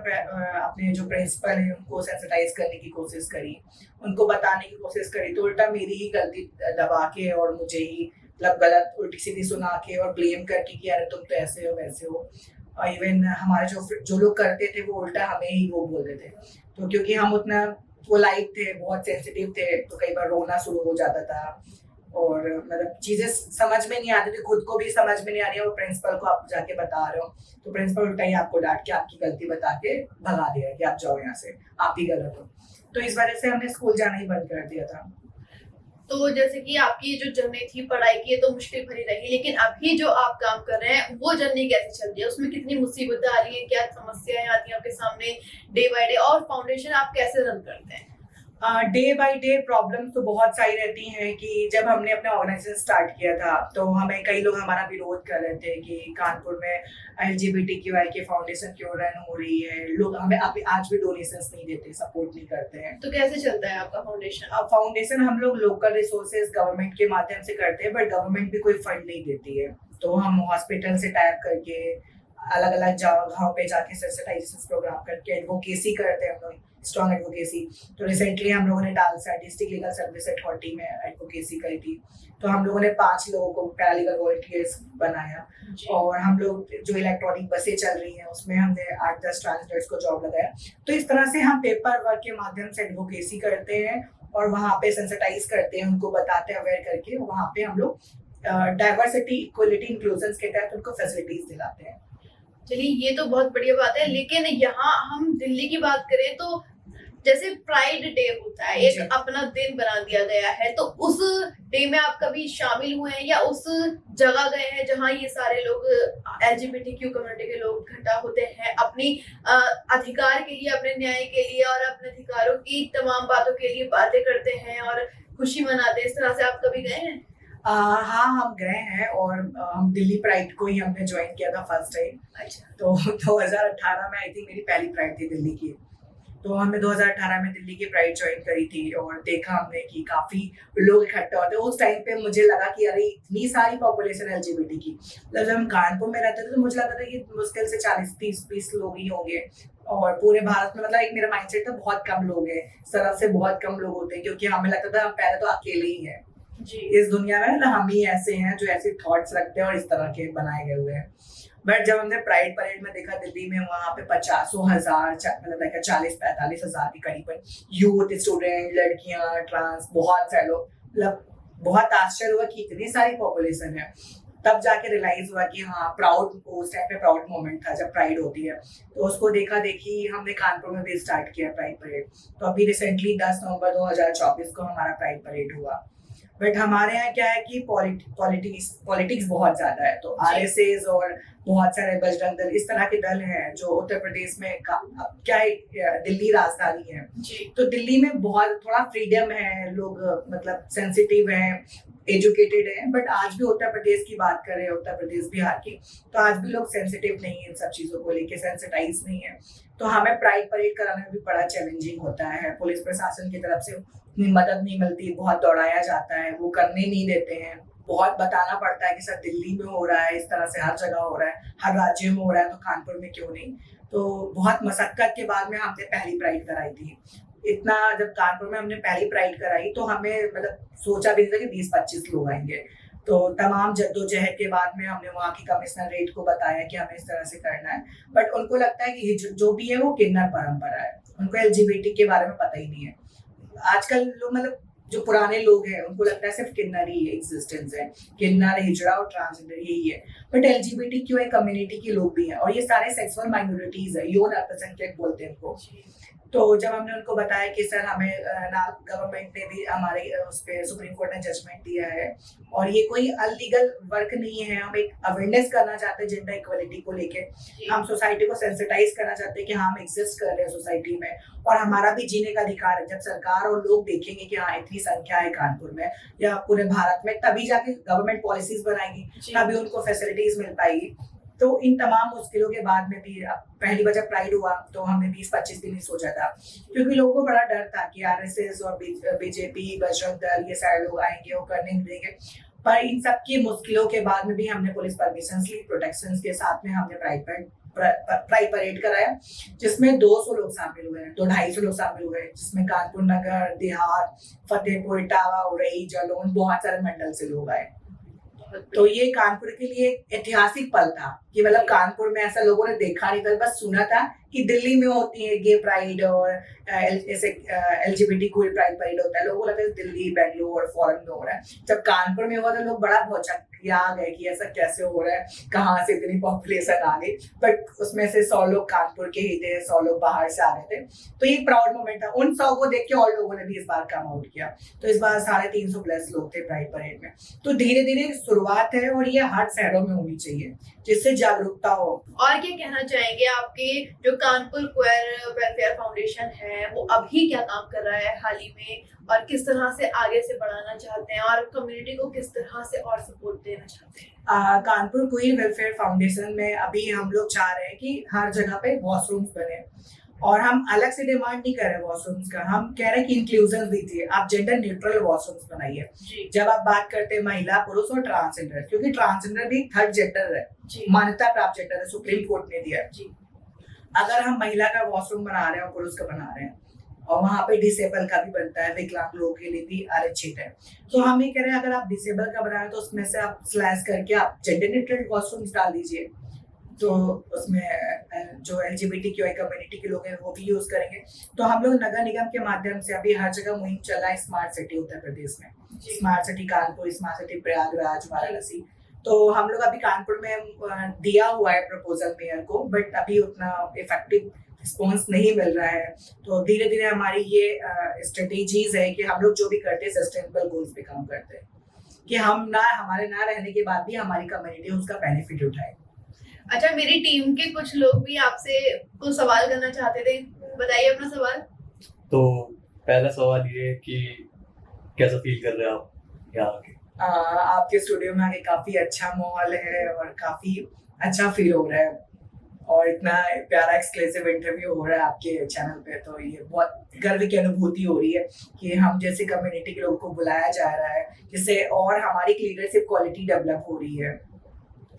S2: अपने जो प्रिंसिपल है उनको सेंसिटाइज करने की कोशिश करी, उनको बताने की कोशिश करी, तो उल्टा मेरी ही गलती दबा के और मुझे ही मतलब गलत उल्टी सीधी सुना के और ब्लेम करके कि अरे तुम तो ऐसे हो वैसे हो। और इवन हमारे जो लोग करते थे वो उल्टा हमें ही वो बोलते थे। तो क्योंकि हम उतना पोलाइट थे, बहुत सेंसिटिव थे, तो कई बार रोना शुरू हो जाता था और मतलब चीजें समझ में नहीं आती थी, खुद को भी समझ में नहीं आ रही है, वो प्रिंसिपल को आप जाके बता रहे हो तो प्रिंसिपल उल्टा ही आपको डांट के आपकी गलती बता के भगा दिया कि आप जाओ यहाँ से, आप ही गलत हो। तो इस वजह से हमने स्कूल जाना ही बंद कर दिया था।
S1: तो जैसे कि आपकी जो जर्नी थी पढ़ाई की, ये तो मुश्किल भरी रही, लेकिन अभी जो आप काम कर रहे हैं वो जर्नी कैसे चल रही है? उसमें कितनी मुसीबतें आ रही है, क्या समस्याएं आती हैं आपके सामने डे बाय डे, और फाउंडेशन आप कैसे रन करते हैं?
S2: डे बाय डे प्रॉब्लम तो बहुत सारी रहती हैं कि जब हमने अपना ऑर्गेनाइजेशन स्टार्ट किया था तो हमें कई लोग हमारा विरोध कर रहे थे कि कानपुर में LGBTQI के फाउंडेशन क्यों रन हो रही है, लोग हमें अभी आज भी डोनेशंस नहीं देते, सपोर्ट नहीं करते हैं।
S1: तो कैसे चलता है आपका फाउंडेशन?
S2: अब फाउंडेशन हम लोग लोकल रिसोर्सेज गवर्नमेंट के माध्यम से करते हैं, बट गवर्नमेंट भी कोई फंड नहीं देती है। तो हम हॉस्पिटल से टाइप करके अलग अलग जगहों पे जाके सेंसिटाइजेशन प्रोग्राम करके एडवोकेसी करते हैं हम लोग, स्ट्रॉन्ग एडवोकेसी। तो रिसेंटली हम लोगों ने DALSA district legal service authority में एडवोकेसी करी थी, तो हम लोगों ने 5 लोगों को पैरालीगल वॉलंटियर्स बनाया और हम लोग जो इलेक्ट्रॉनिक बसें चल रही हैं उसमें हमने 8-10 ट्रांसलेटर्स को जॉब लगाया। तो इस तरह से हम पेपर वर्क के माध्यम से एडवोकेसी करते हैं और वहाँ पे सेंसिटाइज करते हैं, उनको बताते हैं अवेयर करके, वहाँ पे हम लोग डाइवर्सिटी इक्वलिटी इंक्लूजन के तहत उनको फैसिलिटीज दिलाते हैं।
S1: चलिए, ये तो बहुत बढ़िया बात है, लेकिन यहाँ हम दिल्ली की बात करें तो जैसे प्राइड डे होता है, एक अपना दिन बना दिया गया है, तो उस डे में आप कभी शामिल हुए हैं या उस जगह गए हैं जहाँ ये सारे लोग LGBTQ कम्युनिटी के लोग इकट्ठा होते हैं अपनी अधिकार के लिए, अपने न्याय के लिए और अपने अधिकारों की तमाम बातों के लिए बातें करते हैं और खुशी मनाते हैं? इस तरह से आप कभी गए हैं?
S2: हाँ, हम गए हैं और हम दिल्ली प्राइड को ही हमने ज्वाइन किया था फर्स्ट टाइम।
S1: अच्छा।
S2: तो 2018 में आई थिंक मेरी पहली प्राइड थी दिल्ली की। तो हमने 2018 में दिल्ली की प्राइड ज्वाइन करी थी और देखा हमने कि काफी लोग इकट्ठा होते हैं। उस टाइम पे मुझे लगा कि अरे इतनी सारी पॉपुलेशन LGBT की, मतलब जब हम कानपुर में रहते थे तो मुझे लगता था कि मुश्किल से 40-30-20 लोग ही होंगे और पूरे भारत में मतलब एक मेरा माइंडसेट था बहुत कम लोग हैं, इस तरह से बहुत कम लोग होते हैं, क्योंकि हमें लगता था हम पहले तो अकेले ही हैं इस दुनिया में, मतलब हम ही ऐसे हैं जो ऐसे थॉट्स रखते हैं और इस तरह के बनाए गए हुए हैं। बट जब हमने प्राइड परेड में देखा दिल्ली में, वहां पे 50,000 मतलब 40-45 हजार के करीबन यूथ, स्टूडेंट, लड़कियां, ट्रांस, बहुत सारे लोग, मतलब बहुत आश्चर्य हुआ कि इतनी सारी पॉपुलेशन है। तब जाके रियलाइज हुआ कि हाँ प्राउड, उस टाइम पे प्राउड मोमेंट था जब प्राइड होती है, तो उसको देखा देखी हमने कानपुर में भी स्टार्ट किया प्राइड परेड। तो अभी रिसेंटली 10 नवंबर 2024 को हमारा प्राइड परेड हुआ। बट हमारे यहाँ क्या है कि पॉलिटिक्स बहुत ज्यादा है, तो आरएसएस और बहुत सारे बजरंग दल, इस तरह के दल हैं जो उत्तर प्रदेश में क्या है, दिल्ली राजधानी है
S1: जी।
S2: तो दिल्ली में बहुत थोड़ा फ्रीडम है, लोग मतलब सेंसिटिव हैं, एजुकेटेड है। बट आज भी उत्तर प्रदेश की बात करें, उत्तर प्रदेश बिहार की, तो आज भी लोग सेंसिटिव नहीं है, इन सब चीजों को लेके सेंसिटाइज नहीं है। तो हमें प्राइड परेड कराने में भी बड़ा चैलेंजिंग होता है, पुलिस प्रशासन की तरफ से उतनी मदद नहीं मिलती, बहुत दौड़ाया जाता है, वो करने नहीं देते हैं, बहुत बताना पड़ता है कि सर दिल्ली में हो रहा है, इस तरह से हर जगह हो रहा है, हर राज्य में हो रहा है, तो कानपुर में क्यों नहीं। तो बहुत मशक्कत के बाद में हमने पहली प्राइड कराई थी। इतना जब कानपुर में हमने पहली प्राइड कराई तो हमें मतलब सोचा भी नहीं था कि 20-25 लोग आएंगे। तो तमाम जद्दोजहद के बाद में हमने वहाँ की कमिश्नरेट को बताया कि हमें इस तरह से करना है, बट उनको लगता है कि जो भी है वो किन्नर परंपरा है, उनको एलजीबीटी के बारे में पता ही नहीं है। आजकल लोग मतलब जो पुराने लोग हैं उनको लगता है सिर्फ किन्नर ही एग्जिस्टेंस है, किन्नर, हिजड़ा और ट्रांसजेंडर यही है, बट एलजीबीटी क्यू कम्युनिटी के लोग भी हैं और ये सारे सेक्सुअल माइनॉरिटीज है, यौन अल्पसंख्यक बोलते हैं इनको। तो जब हमने उनको बताया कि सर हमें गवर्नमेंट ने भी हमारे उस पर सुप्रीम कोर्ट ने जजमेंट दिया है और ये कोई अनलीगल वर्क नहीं है, हम एक अवेयरनेस करना चाहते हैं जेंडर इक्वलिटी को लेके, हम सोसाइटी को सेंसिटाइज करना चाहते हैं कि हाँ हम एग्जिस्ट कर रहे हैं सोसाइटी में और हमारा भी जीने का अधिकार है। जब सरकार और लोग देखेंगे कि हाँ इतनी संख्या है कानपुर में या पूरे भारत में, तभी जाके गवर्नमेंट पॉलिसीज बनाएगी, तभी उनको फैसिलिटीज मिल पाएगी। तो इन तमाम मुश्किलों के बाद में भी पहली बार जब प्राइड हुआ तो हमने 20-25 दिन ही सोचा था, क्योंकि लोगों को बड़ा डर था कि आरएसएस और बीजेपी, बजरंग दल, ये सारे लोग आएंगे और करने नहीं देंगे। पर इन सब की मुश्किलों के बाद में भी हमने पुलिस परमिशन ली, प्रोटेक्शन के साथ में हमने प्राइड परेड कराया, जिसमें 200 लोग शामिल हुए हैं, 200-250 लोग शामिल हुए हैं, जिसमें कानपुर नगर, देहात, फतेहपुर, इटावा, उरई, जालौन, बहुत सारे मंडल से लोग आए। तो ये कानपुर के लिए ऐतिहासिक पल था कि मतलब कानपुर में ऐसा लोगों ने देखा नहीं था, बस सुना था कि दिल्ली में होती है गे प्राइड और ऐसे एलजीबीटी क्यू प्राइड परेड होता है, लोगों को लगता है दिल्ली, बेंगलोर, फॉरेन में हो रहा है। जब कानपुर में हुआ तो लोग बड़ा भौचक्किया आ गए कि ऐसा कैसे हो रहा है, कहाँ से इतनी पॉपुलेशन आ गई। बट उसमें से 100 लोग कानपुर के ही थे, 100 लोग बाहर से आ गए थे, तो ये प्राउड मोमेंट था। उन 100 को देख के और लोगों ने भी इस बार कम आउट किया, तो इस बार 350+ लोग थे प्राइड परेड में। तो धीरे धीरे शुरुआत है और ये हर शहरों में होनी चाहिए जिससे जागरूकता हो।
S1: और क्या कहना चाहेंगे, आपके जो कानपुर क्वेयर वेलफेयर फाउंडेशन है वो अभी क्या काम कर रहा है हाल ही में, और किस तरह से आगे से बढ़ाना चाहते हैं और कम्युनिटी को किस तरह से और सपोर्ट देना चाहते हैं?
S2: कानपुर क्वेयर वेलफेयर फाउंडेशन में अभी हम लोग चाह रहे हैं कि हर जगह पे वॉशरूम्स बने, और हम अलग से डिमांड नहीं कर रहे वॉशरूम्स का, हम कह रहे हैं कि इंक्लूजन दीजिए, आप जेंडर न्यूट्रल वॉशरूम्स बनाइए। जब आप बात करते हैं महिला, पुरुष और ट्रांसजेंडर, क्योंकि ट्रांसजेंडर भी थर्ड जेंडर है, मान्यता प्राप्त जेंडर है, सुप्रीम कोर्ट ने दिया है। अगर हम महिला का वॉशरूम बना रहे हैं और पुरुष का बना रहे हैं और वहाँ पे डिसेबल का भी बनता है, विकलांग लोगों के लिए भी आरक्षित है, तो हम ये कह रहे हैं अगर आप डिसेबल का बना रहे हैं तो उसमें से आप स्लैश करके आप जेंडर न्यूट्रल वॉशरूम्स डाल दीजिए, तो उसमें जो एलजीबीटीक्यू कम्युनिटी के लोग हैं वो भी यूज करेंगे। तो हम लोग नगर निगम के माध्यम से अभी हर जगह मुहिम चल रहा है स्मार्ट सिटी उत्तर प्रदेश में, smart city Kanpur, smart city Prayagraj, Varanasi. तो हम लोग अभी कानपुर में दिया हुआ है प्रपोजल मेयर को, बट अभी उतना इफेक्टिव रिस्पॉन्स नहीं मिल रहा है। तो धीरे धीरे हमारी ये स्ट्रेटेजीज है कि हम लोग जो भी करते हैं सस्टेनेबल गोल्स पे काम करते हैं, कि हमारे ना रहने के बाद भी हमारी कम्युनिटी उसका बेनिफिट उठाए।
S1: अच्छा, मेरी टीम के कुछ लोग भी आपसे कुछ सवाल करना चाहते थे, बताइए अपना सवाल।
S3: तो पहला सवाल ये है कि कैसा फील कर रहे हैं आप यहाँ आके?
S2: आपके स्टूडियो में आके काफी अच्छा माहौल है और काफी अच्छा फील हो रहा है, और इतना प्यारा एक्सक्लूसिव इंटरव्यू हो रहा है आपके चैनल पे, तो ये बहुत गर्व की अनुभूति हो रही है कि हम जैसे कम्युनिटी के लोगों को बुलाया जा रहा है, जिससे और हमारी लीडरशिप क्वालिटी डेवलप हो रही है।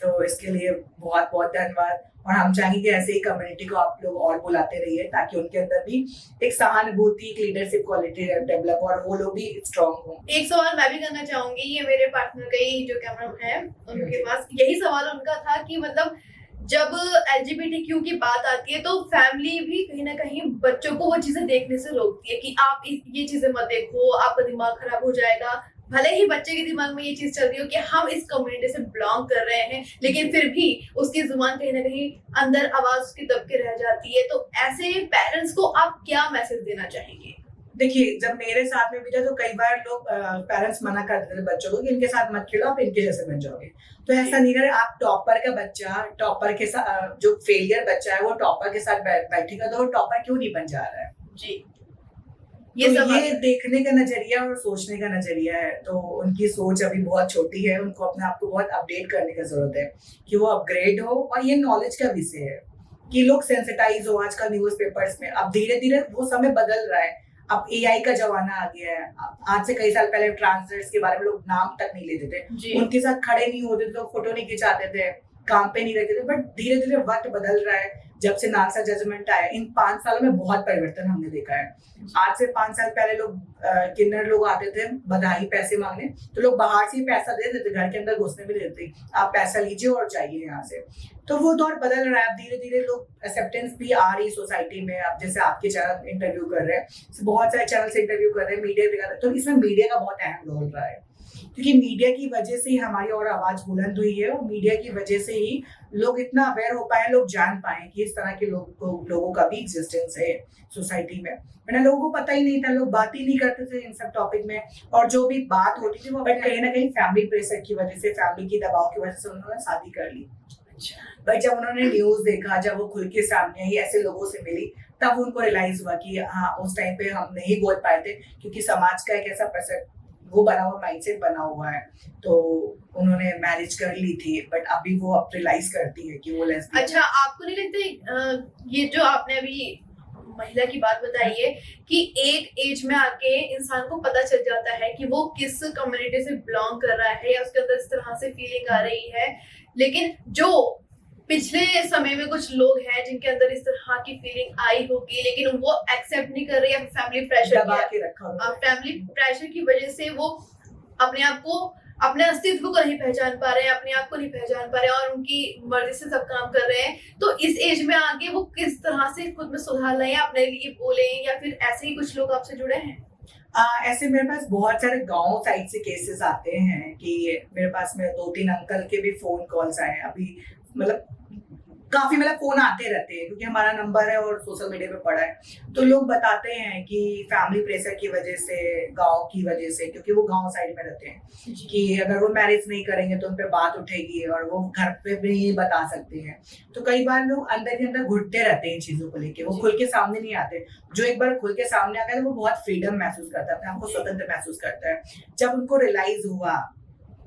S2: तो इसके लिए बहुत बहुत धन्यवाद, और हम चाहेंगे कि ऐसे ही कम्युनिटी को आप लोग और बुलाते रहिए ताकि उनके अंदर भी एक सहानुभूति, एक लीडरशिप क्वालिटी डेवलप और वो लोग भी स्ट्रांग हो।
S1: एक सवाल मैं भी करना चाहूंगी, ये मेरे पार्टनर का ही जो कैमरा है उनके पास यही सवाल उनका था कि मतलब जब एलजीबीटीक्यू की बात आती है तो फैमिली भी कहीं ना कहीं बच्चों को वो चीजें देखने से रोकती है कि आप ये चीजें मत देखो, आपका दिमाग खराब हो जाएगा, भले ही बच्चे के दिमाग में ये चीज चल रही हो कि हम इस कम्युनिटी से बिलोंग कर रहे हैं, लेकिन फिर भी उसकी जुबान कहीं ना कहीं अंदर आवाज उसकी दब के रह जाती है, तो ऐसे पेरेंट्स को आप क्या मैसेज देना चाहेंगे?
S2: देखिए, जब मेरे साथ में भी था तो कई बार लोग पेरेंट्स मना करते थे बच्चों को कि इनके साथ मत खेलो, आप इनके जैसे बन जाओगे। तो ऐसा नहीं करे, आप टॉपर का बच्चा, टॉपर के साथ जो फेलियर बच्चा है वो टॉपर के साथ बैठेगा तो वो टॉपर क्यों नहीं बन जा रहा है?
S1: जी,
S2: तो
S1: सब
S2: ये देखने का नजरिया और सोचने का नजरिया है। तो उनकी सोच अभी बहुत छोटी है, उनको अपने आप को बहुत अपडेट करने की जरूरत है कि वो अपग्रेड हो। और ये नॉलेज का विषय है कि लोग सेंसिटाइज हो। आजकल न्यूज़पेपर्स में अब धीरे धीरे वो समय बदल रहा है। अब एआई का जमाना आ गया है। आज से कई साल पहले ट्रांसजेंडर्स के बारे में लोग नाम तक नहीं लेते थे, उनके साथ खड़े नहीं होते थे, फोटो नहीं खिंचाते थे, काम पे नहीं रहते थे। बट धीरे धीरे वक्त बदल रहा है। जब से नासा जजमेंट आया, इन 5 सालों में बहुत परिवर्तन हमने देखा है। आज से 5 साल पहले लोग किन्नर लोग आते थे बधाई पैसे मांगने, तो लोग बाहर से ही पैसा दे देते, घर के अंदर घुसने भी देते, आप पैसा लीजिए और जाइए यहाँ से। तो वो दौर बदल रहा है। अब धीरे धीरे लोग एक्सेप्टेंस भी आ रही सोसाइटी में। अब जैसे आपके चैनल इंटरव्यू कर रहे हैं, बहुत सारे चैनल से इंटरव्यू कर रहे हैं, मीडिया भी कर रहे हैं, तो इसमें मीडिया का बहुत अहम रोल रहा है क्योंकि मीडिया की वजह से ही हमारी और आवाज बुलंद हुई है और मीडिया की वजह से ही लोग इतना अवेयर हो पाए, लोग जान पाए कि इस तरह के लोगों का भी एग्जिस्टेंस है सोसाइटी में। वरना लोगों को पता ही नहीं था, लोग बात ही नहीं करते थे इन सब टॉपिक में। और जो भी बात होती थी वो बट कहीं ना कहीं फैमिली प्रेशर की वजह से, फैमिली की दबाव की वजह से उन्होंने शादी कर ली। बट जब उन्होंने न्यूज देखा, जब वो खुल के सामने आई, ऐसे लोगों से मिली, तब उनको रियलाइज हुआ कि हाँ, उस टाइम पे हम नहीं बोल पाए थे क्योंकि समाज का एक ऐसा प्रेशर वो बना हुआ, माइंडसेट बना हुआ है। तो उन्होंने मैरिज कर ली थी, बट अभी वो अब रियलाइज करती है कि वो लेस्बियन।
S1: अच्छा, आपको नहीं लगता ये जो आपने अभी महिला की बात बताई है कि एक एज में आके इंसान को पता चल जाता है कि वो किस कम्युनिटी से बिलोंग कर रहा है या उसके अंदर इस तरह से फीलिंग आ रही है, लेकिन जो पिछले समय में कुछ लोग हैं जिनके अंदर इस तरह की फीलिंग आई होगी लेकिन वो एक्सेप्ट नहीं कर रहे या फैमिली प्रेशर
S2: दबा के रखा हुआ है।
S1: फैमिली प्रेशर की वजह से वो अपने आप को, अपने अस्तित्व को नहीं पहचान पा रहे हैं, अपने आप को नहीं पहचान पा रहे हैं और उनकी मर्जी से सब काम कर रहे हैं। तो इस एज में आगे वो किस तरह से खुद में सुधार लाएं, अपने लिए बोले, या फिर ऐसे ही कुछ लोग आपसे जुड़े हैं?
S2: ऐसे मेरे पास बहुत सारे गांव साइड से केसेस आते हैं कि मेरे पास में 2-3 अंकल के भी फोन कॉल्स आए हैं अभी। मतलब काफी फोन आते रहते हैं क्योंकि हमारा नंबर है और सोशल मीडिया पे पड़ा है। तो लोग बताते हैं कि फैमिली प्रेशर की वजह से, गांव की वजह से, क्योंकि वो गांव साइड में रहते हैं, कि अगर वो मैरिज नहीं करेंगे तो उन पे बात उठेगी और वो घर पे भी नहीं बता सकते हैं। तो कई बार लोग अंदर के अंदर घुटते रहते हैं इन चीजों को लेके, वो खुल के सामने नहीं आते। जो एक बार खुल के सामने आ गया तो वो बहुत फ्रीडम महसूस करता है, अपने आपको स्वतंत्र महसूस करता है। जब उनको रियलाइज हुआ,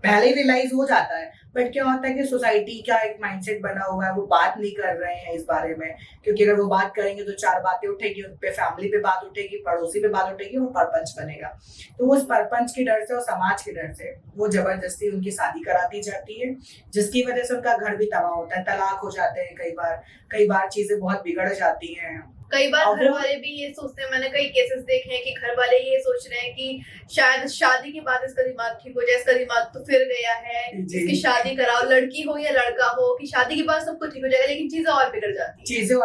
S2: पहले ही रियलाइज हो जाता है, बट क्या होता है कि सोसाइटी का एक माइंडसेट बना हुआ है, वो बात नहीं कर रहे हैं इस बारे में, क्योंकि अगर वो बात करेंगे तो 4 बातें उठेगी, उन पे फैमिली पे बात उठेगी, पड़ोसी पे बात उठेगी और परपंच बनेगा। तो उस परपंच के डर से और समाज के डर से वो जबरदस्ती उनकी शादी करा दी जाती है, जिसकी वजह से उनका घर भी तबाह होता है, तलाक हो जाते हैं, कई बार चीजें बहुत बिगड़ जाती हैं।
S1: कई बार घर वाले भी ये सोचते हैं, मैंने कई केसेस देखे हैं कि घर वाले ये सोच रहे हैं कि शायद शादी के बाद इसका दिमाग ठीक हो जाए, इसका दिमाग तो फिर गया है, इसकी शादी कराओ, लड़की हो या लड़का हो, कि शादी के बाद सब कुछ ठीक हो जाएगा, लेकिन चीजें और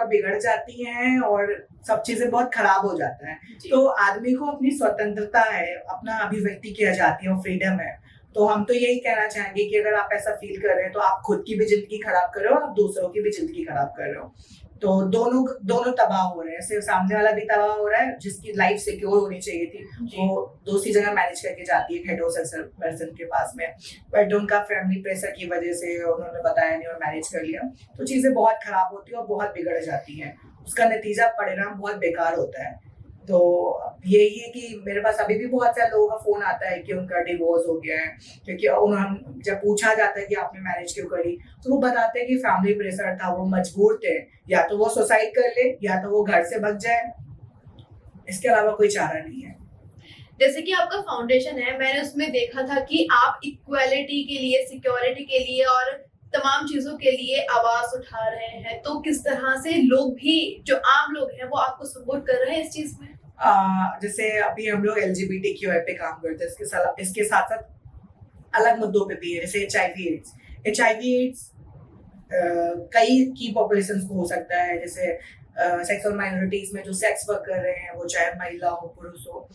S1: बिगड़ जाती हैं और सब चीजें बहुत खराब हो जाता है। तो आदमी को अपनी स्वतंत्रता है, अपना अभिव्यक्ति की आजादी और फ्रीडम है। तो हम तो यही कहना चाहेंगे कि अगर आप ऐसा फील कर रहे हैं तो आप खुद की भी जिंदगी खराब कर रहे हो और आप दूसरों की भी जिंदगी खराब कर रहे हो। तो दोनों तबाह हो रहे हैं। सिर्फ सामने वाला भी तबाह हो रहा है, जिसकी लाइफ सिक्योर होनी चाहिए थी, वो दूसरी जगह मैनेज करके जाती है हेटेरोसेक्सुअल पर्सन के पास में, बट उनका फैमिली प्रेशर की वजह से उन्होंने बताया नहीं और मैनेज कर लिया, तो चीजें बहुत खराब होती है और बहुत बिगड़ जाती हैं। उसका नतीजा, परिणाम बहुत बेकार होता है। तो यही है कि मेरे पास अभी भी बहुत सारे लोगों का फोन आता है कि उनका डिवोर्स हो गया है, क्योंकि उन्होंने जब पूछा जाता है कि आपने मैरिज क्यों करी, तो वो बताते हैं कि फैमिली प्रेशर था, वो मजबूर थे, या तो वो सुसाइड कर ले या तो वो घर से भाग जाए, इसके अलावा कोई चारा नहीं है। जैसे कि आपका फाउंडेशन है, मैंने उसमें देखा था कि आप इक्वालिटी के लिए, सिक्योरिटी के लिए और तमाम चीजों के लिए आवाज उठा रहे हैं, तो किस तरह से लोग भी, जो आम लोग हैं, वो आपको सपोर्ट कर रहे हैं इस चीज में?
S2: जैसे अभी हम लोग LGBTQI पे काम करते हैं, इसके साथ साथ अलग मुद्दों पे भी है, जैसे HIV एड्स कई की पॉपुलेशन को हो सकता है, जैसे सेक्सुअल माइनॉरिटीज में जो सेक्स वर्क कर रहे हैं, वो चाहे महिला हो पुरुष हो,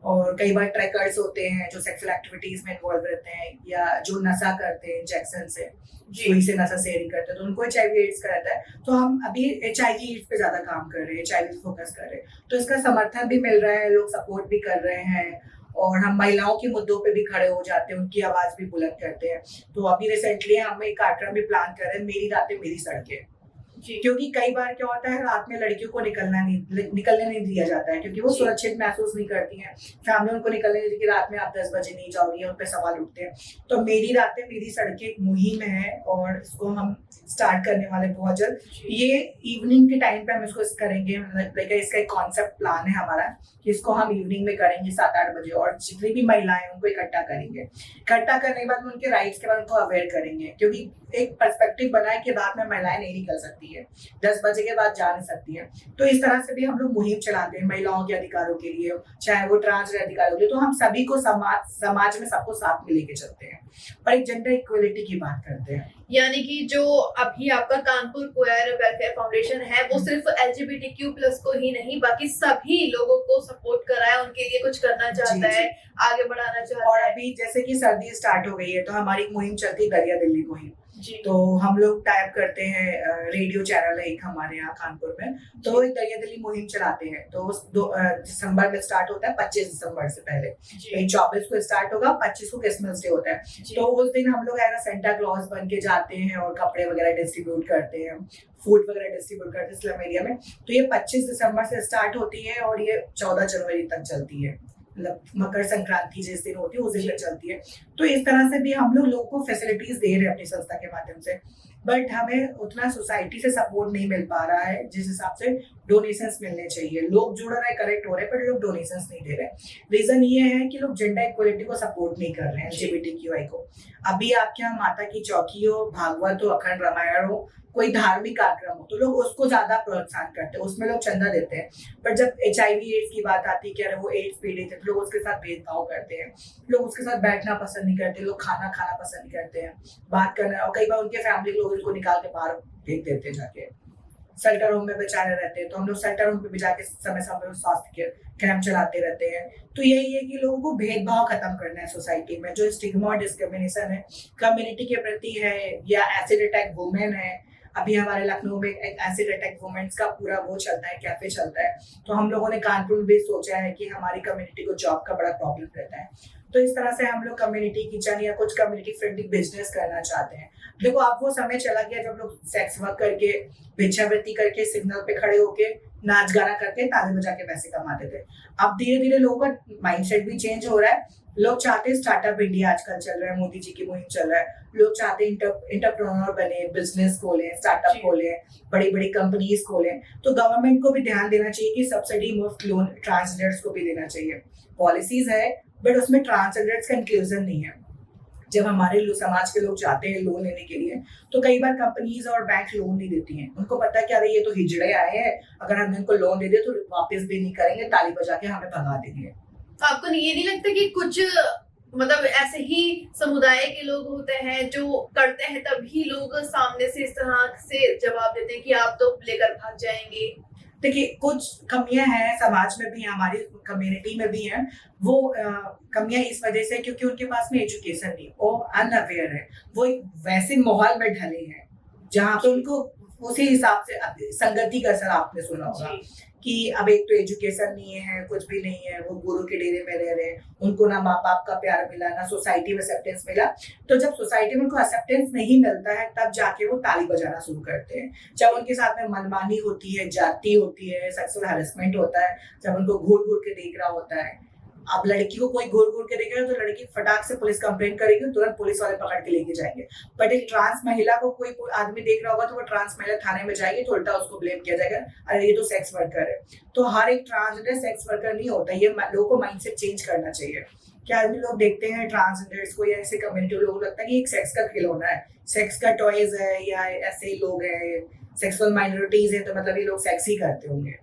S2: और कई बार ट्रैकर्स होते हैं जो सेक्सुअल एक्टिविटीज में इन्वॉल्व रहते हैं या जो नशा करते हैं इंजेक्शन से, सुई से नशा शेयरिंग करते हैं, तो उनको HIV एड्स का रहता है। तो हम अभी HIV एड्स पे ज्यादा काम कर रहे हैं, HIV फोकस कर रहे हैं, तो इसका समर्थन भी मिल रहा है, लोग सपोर्ट भी कर रहे हैं और हम महिलाओं के मुद्दों पे भी खड़े हो जाते हैं, उनकी आवाज भी बुलंद करते हैं। तो अभी रिसेंटली हम एक कार्यक्रम भी प्लान कर रहे हैं, मेरी रातें मेरी सड़कें, क्योंकि कई बार क्या होता है रात में लड़कियों को निकलने नहीं दिया जाता है, क्योंकि वो सुरक्षित महसूस नहीं करती हैं, फैमिली उनको निकलने नहीं देती कि रात में आप 10 बजे नहीं जाओगी, उन पे सवाल उठते हैं। तो मेरी रातें मेरी सड़कें एक मुहिम है और इसको हम स्टार्ट करने वाले बहुत जल्द। ये इवनिंग के टाइम पे हम इसको करेंगे, मतलब इसका एक कॉन्सेप्ट प्लान है हमारा कि इसको हम इवनिंग में करेंगे 7-8 बजे, और जितनी भी महिलाएं उनको इकट्ठा करेंगे। इकट्ठा करने के बाद उनके राइट्स के बाद उनको अवेयर करेंगे, क्योंकि एक पर्सपेक्टिव बना है कि रात में महिलाएं नहीं निकल सकती है, 10 बजे के बाद जा नहीं सकती है। तो इस तरह से भी हम लोग मुहिम चलाते हैं महिलाओं के अधिकारों के लिए, चाहे वो ट्रांस अधिकारों के लिए। तो हम सभी को समाज में सबको साथ में लेके चलते हैं और एक जेंडर इक्वलिटी की बात करते हैं।
S1: यानी कि जो अभी आपका कानपुर क्वेयर वेलफेयर फाउंडेशन है वो सिर्फ LGBTQ+ को ही नहीं बाकी सभी लोगों को सपोर्ट कर रहा है, उनके लिए कुछ करना चाहता है, आगे बढ़ाना चाहता
S2: और
S1: है।
S2: अभी जैसे कि सर्दी स्टार्ट हो गई है तो हमारी मुहिम चलती है दरिया दिल्ली मुहिम।
S1: जी।
S2: तो हम लोग टाइप करते हैं, रेडियो चैनल है एक हमारे यहाँ कानपुर में, तो एक दरिया दिल्ली मुहिम चलाते हैं। तो दिसंबर में स्टार्ट होता है, 25 दिसंबर से पहले। 24 को स्टार्ट होगा, 25 को क्रिसमस डे होता है। तो उस दिन हम लोग ऐसा सेंटा क्लॉज बन के जाते हैं और कपड़े वगैरह डिस्ट्रीब्यूट करते हैं, फूड वगैरह डिस्ट्रीब्यूट करते हैं स्लम एरिया में। तो ये 25 दिसंबर से स्टार्ट होती है और ये 14 जनवरी तक चलती है, मतलब मकर संक्रांति जिस दिन होती है उस दिन तक चलती है। तो इस तरह से भी हम लोगों को फैसिलिटीज दे रहे हैं अपनी संस्था के माध्यम से, बट हमें उतना सोसाइटी से सपोर्ट नहीं मिल पा रहा है जिस हिसाब से डोनेशंस मिलने चाहिए। लोग जुड़ रहे हैं, करेक्ट हो रहे हैं, पर लोग डोनेशंस नहीं दे रहे। रीजन ये है कि लोग जेंडर इक्वलिटी को सपोर्ट नहीं कर रहे हैं, LGBTQI को। अभी आपके यहाँ माता की चौकी हो, भागवत हो, अखंड रामायण हो, कोई धार्मिक कार्यक्रम हो, तो लोग उसको ज्यादा प्रोत्साहन करते हैं, उसमें लोग चंदा देते हैं। पर जब HIV एड्स की बात आती है कि अरे वो एड्स पीड़ित है, तो लोग उसके साथ भेदभाव करते हैं, लोग उसके साथ बैठना पसंद नहीं करते, लोग खाना खाना पसंद नहीं करते हैं, बात करना। और कई बार उनके फैमिली लोग उनको निकाल के बाहर फेंक देते हैं, जाके शेल्टर होम में बेचारे रहते हैं। तो हम लोग शेल्टर होम पे भी जाके समय समय स्वास्थ्य कैंप चलाते रहते हैं। तो यही है कि लोगों को भेदभाव खत्म करना है सोसाइटी में, जो स्टिग्मा और डिस्क्रिमिनेशन है कम्युनिटी के प्रति है, या एसिड अटैक वुमेन है। अभी हमारे लखनऊ में एक एसिड अटैक वुमेन्स का पूरा वो चलता है, कैफे चलता है। तो हम लोगों ने कानपुर में भी सोचा है कि हमारी कम्युनिटी को जॉब का बड़ा प्रॉब्लम रहता है, तो इस तरह से हम लोग कम्युनिटी किचन या कुछ कम्युनिटी फ्रेंडली बिजनेस करना चाहते हैं। देखो अब वो समय चला गया जब लोग सेक्स वर्क करके, भिक्षावृत्ति करके, सिग्नल पे खड़े होके नाच गाना करके, ताली बजा के पैसे कमाते थे। अब धीरे धीरे लोगों का माइंडसेट भी चेंज हो रहा है। लोग चाहते हैं स्टार्टअप इंडिया आजकल चल रहा है, मोदी जी की मुहिम चल रहा है। लोग चाहते हैं इंटरप्रेन्योर बने, बिजनेस खोलें, स्टार्टअप खोलें, बड़ी बड़ी कंपनीज खोलें। तो गवर्नमेंट को भी ध्यान देना चाहिए कि सब्सिडी मुफ्त लोन ट्रांसजेंडर्स को भी देना चाहिए। पॉलिसीज है बट उसमें ट्रांसजेंडर्स का इंक्लूजन नहीं है। जब हमारे समाज के लोग जाते हैं लोन लेने के लिए, तो कई बार कंपनीज और बैंक लोन नहीं देती हैं। उनको पता है कि अरे ये तो हिजड़े आए हैं, अगर हम इनको लोन दे दे तो वापस भी नहीं करेंगे, ताली बजा के हमें भगा देंगे।
S1: आपको ये नहीं लगता कि कुछ मतलब ऐसे ही समुदाय के लोग होते हैं जो करते हैं, तभी लोग सामने से इस तरह से जवाब देते हैं कि आप तो लेकर भाग जाएंगे?
S2: देखिए कुछ कमियां हैं समाज में भी, हमारी कम्युनिटी में भी हैं। वो कमियां इस वजह से क्योंकि उनके पास में एजुकेशन नहीं, वो अनअवेयर है, वो वैसे माहौल में ढले हैं जहाँ पे उनको उसी हिसाब से संगति का असर आपने सुना होगा कि अब एक तो एजुकेशन नहीं है, कुछ भी नहीं है, वो गुरु के डेरे में रह रहे हैं, उनको ना माँ बाप का प्यार मिला, ना सोसाइटी में एक्सेप्टेंस मिला। तो जब सोसाइटी में उनको एक्सेप्टेंस नहीं मिलता है तब जाके वो ताली बजाना शुरू करते हैं। जब उनके साथ में मनमानी होती है, जाति होती है, सेक्सुअल हैरेसमेंट होता है, जब उनको घूर घूर के देख रहा होता है। अब लड़की को कोई घूर घूर के देखेगा तो लड़की फटाक से पुलिस कंप्लेंट करेगी, तुरंत पुलिस वाले पकड़ के लेके जाएंगे। बट एक ट्रांस महिला को कोई आदमी देख रहा होगा तो वो ट्रांस महिला थाने में जाएगी तो उल्टा उसको ब्लेम किया जाएगा, अरे ये तो सेक्स वर्कर है। तो हर एक ट्रांसजेंडर सेक्स वर्कर नहीं होता, ये लोगों को माइंडसेट चेंज करना चाहिए। क्या आदमी लोग देखते हैं ट्रांसजेंडर्स को या ऐसे कम्युनिटी लोगों को लगता है कि एक सेक्स का खिलौना है, सेक्स का टॉयज है, या ऐसे ही लोग हैं, सेक्सुअल माइनॉरिटीज है, तो मतलब ये लोग सेक्स ही करते होंगे।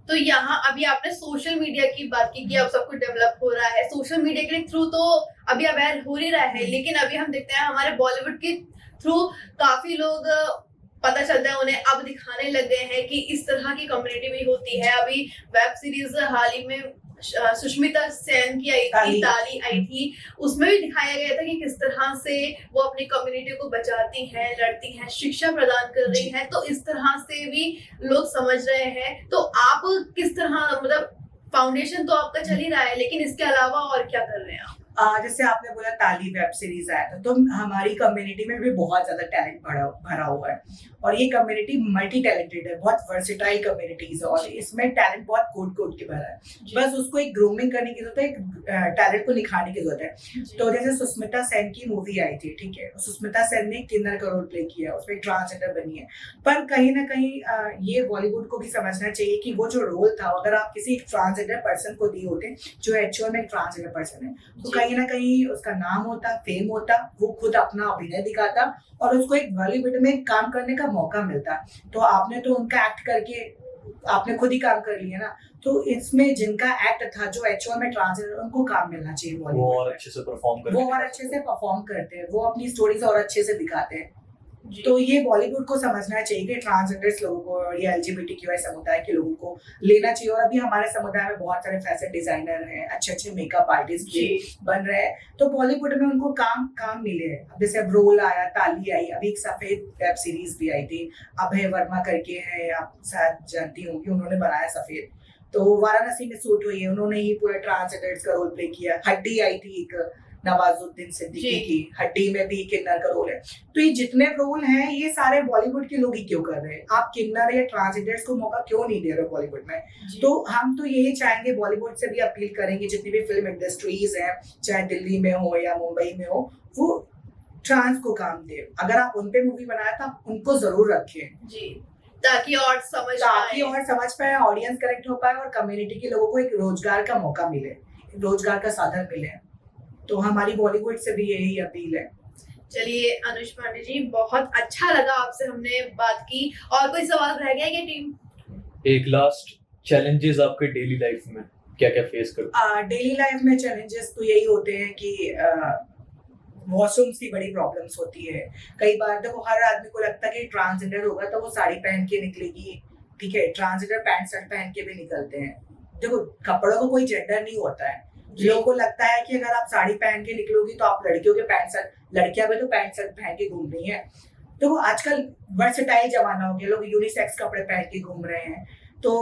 S1: तो यहाँ अभी आपने सोशल मीडिया की बात की कि अब सब कुछ डेवलप हो रहा है, सोशल मीडिया के थ्रू तो अभी अवेयर हो ही रहा है, लेकिन अभी हम देखते हैं हमारे बॉलीवुड के थ्रू काफी लोग पता चलता है उन्हें, अब दिखाने लग गए हैं कि इस तरह की कम्युनिटी भी होती है। अभी वेब सीरीज हाल ही में सुष्मिता सेन की आई थी, ताली आई थी, उसमें भी दिखाया गया था कि किस तरह से वो अपनी कम्युनिटी को बचाती हैं, लड़ती हैं, शिक्षा प्रदान कर रही हैं, तो इस तरह से भी लोग समझ रहे हैं। तो आप किस तरह, मतलब फाउंडेशन तो आपका चल ही रहा है, लेकिन इसके अलावा और क्या कर रहे हैं आप?
S2: जैसे आपने बोला ताली वेब सीरीज आया था, तो हमारी कम्युनिटी में भी बहुत ज्यादा टैलेंट भरा हुआ है और ये कम्युनिटी मल्टी टैलेंटेड है, बहुत वर्सेटाइल कम्युनिटीज है और इसमें टैलेंट बहुत कोट के भरा है। बस उसको एक ग्रूमिंग करने की जरूरत है, एक टैलेंट को निखारने की जरूरत है। तो जैसे सुष्मिता सेन की मूवी आई थी, ठीक है, सुष्मिता सेन ने किन्नर का रोल प्ले किया, उसमें ट्रांसजेंडर बनी है, पर कहीं ना कहीं ये बॉलीवुड को भी समझना चाहिए कि वो जो रोल था, अगर आप किसी ट्रांसजेंडर पर्सन को दिए होते जो एक्चुअल में एक ट्रांसजेंडर पर्सन है, तो कहीं ना कहीं उसका नाम होता, फेम होता, वो खुद अपना अभिनय दिखाता और उसको एक बॉलीवुड में काम करने का मौका मिलता। तो आपने तो उनका एक्ट करके आपने खुद ही काम कर लिया ना, तो इसमें जिनका एक्ट था जो एक्चुअल में ट्रांसजेंडर, उनको काम मिलना चाहिए बॉलीवुड में।
S3: वो और अच्छे से परफॉर्म
S2: करते हैं, वो अपनी स्टोरीज और अच्छे से दिखाते हैं। तो ये बॉलीवुड को समझना चाहिए कि ट्रांसजेंडर्स लोगों को और ये एलजीबीटीक्यूआई समुदाय के लोगों को लेना चाहिए। और अभी हमारे समुदाय में बहुत सारे फैशन डिजाइनर हैं, अच्छे मेकअप आर्टिस्ट भी बन रहे हैं, तो बॉलीवुड में उनको काम मिले। जैसे अब रोल आया, ताली आई, अभी एक सफेद वेब सीरीज भी आई थी, अभय वर्मा करके है, आप शायद जानती होंगी, उन्होंने बनाया सफेद, तो वाराणसी में शूट हुई है, उन्होंने ही पूरा ट्रांसजेंडर्स का रोल प्ले किया। हड्डी आई थी एक नवाजुद्दीन सिद्दीकी की, हड्डी में भी किन्नर का रोल है। तो ये जितने रोल हैं ये सारे बॉलीवुड के लोग ही क्यों कर रहे हैं? आप किन्नर या ट्रांसजेंडर्स को मौका क्यों नहीं दे रहे बॉलीवुड में? तो हम तो यही चाहेंगे, बॉलीवुड से भी अपील करेंगे, जितनी भी फिल्म इंडस्ट्रीज हैं, चाहे दिल्ली में हो या मुंबई में हो, वो ट्रांस को काम दे। अगर आप उन पे मूवी बनाया तो उनको जरूर रखें
S1: जी, ताकि और समझ पाए, ऑडियंस करेक्ट हो पाए और कम्युनिटी के लोगों को एक रोजगार का मौका मिले, रोजगार का साधन मिले। तो हमारी बॉलीवुड से भी यही अपील है। चलिए अनुज पांडे जी, बहुत अच्छा लगा आपसे हमने बात की। और कोई सवाल रह गया क्या टीम?
S3: एक लास्ट, चैलेंजेस आपके डेली लाइफ में क्या क्या फेस करते?
S2: डेली लाइफ में चैलेंजेस तो यही होते हैं कि वॉशरूम्स की बड़ी प्रॉब्लम्स होती है। कई बार देखो, हर आदमी को लगता है कि ट्रांसजेंडर होगा तो वो साड़ी पहन के निकलेगी, ठीक है, ट्रांसजेंडर पैंट शर्ट पहन के भी निकलते हैं। देखो, कपड़ों को कोई जेंडर नहीं होता है। लोगों को लगता है कि अगर आप साड़ी पहन के निकलोगी तो आप लड़कियों के पैंट शर्ट, लड़कियां भी तो पैंट शर्ट पहन के घूम रही हैं। तो आजकल वर्सेटाइल जमाना हो गया, लोग यूनिसेक्स कपड़े पहन के घूम रहे हैं। तो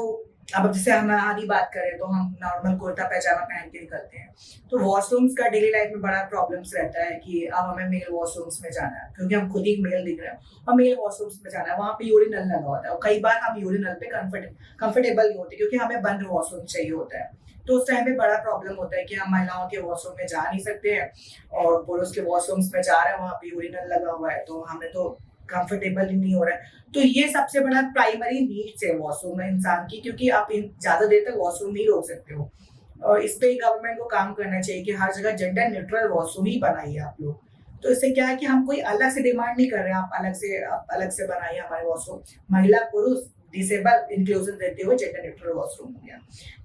S2: अब जैसे हमारी बात करें तो हम नॉर्मल कुर्ता पैजामा पहन के निकलते हैं। तो वॉशरूम्स का डेली लाइफ में बड़ा प्रॉब्लम्स रहता है कि अब हमें मेल वॉशरूम्स में जाना है, क्योंकि हम खुद ही मेल दिख रहे हैं और मेल वॉशरूम्स में जाना है, वहाँ पे यूरिनल लगा होता है और कई बार हम यूरिनल पे कंफर्टेबल नहीं होते क्योंकि हमें बंद वॉशरूम चाहिए होता है। तो उस टाइम पे बड़ा प्रॉब्लम होता है कि हम महिलाओं के वॉशरूम में जा नहीं सकते हैं और पुरुष के वॉशरूम्स में जा रहे हैं, वहाँ पे यूरिनल लगा हुआ है, तो हमें तो कंफर्टेबल ही नहीं हो रहा है। तो ये सबसे बड़ा प्राइमरी नीड्स है वॉशरूम में इंसान की, क्योंकि आप ज्यादा देर तक वॉशरूम नहीं रोक सकते हो। और इस पे गवर्नमेंट को काम करना चाहिए कि हर जगह जेंडर न्यूट्रल वॉशरूम ही बनाइए आप लोग। तो इससे क्या है कि हम कोई अलग से डिमांड नहीं कर रहे हैं, आप अलग से बनाइए हमारे वॉशरूम, महिला पुरुष डिसेबल इंक्लूजन देते हुए जेंडर न्यूट्रल वॉशरूम हो गया।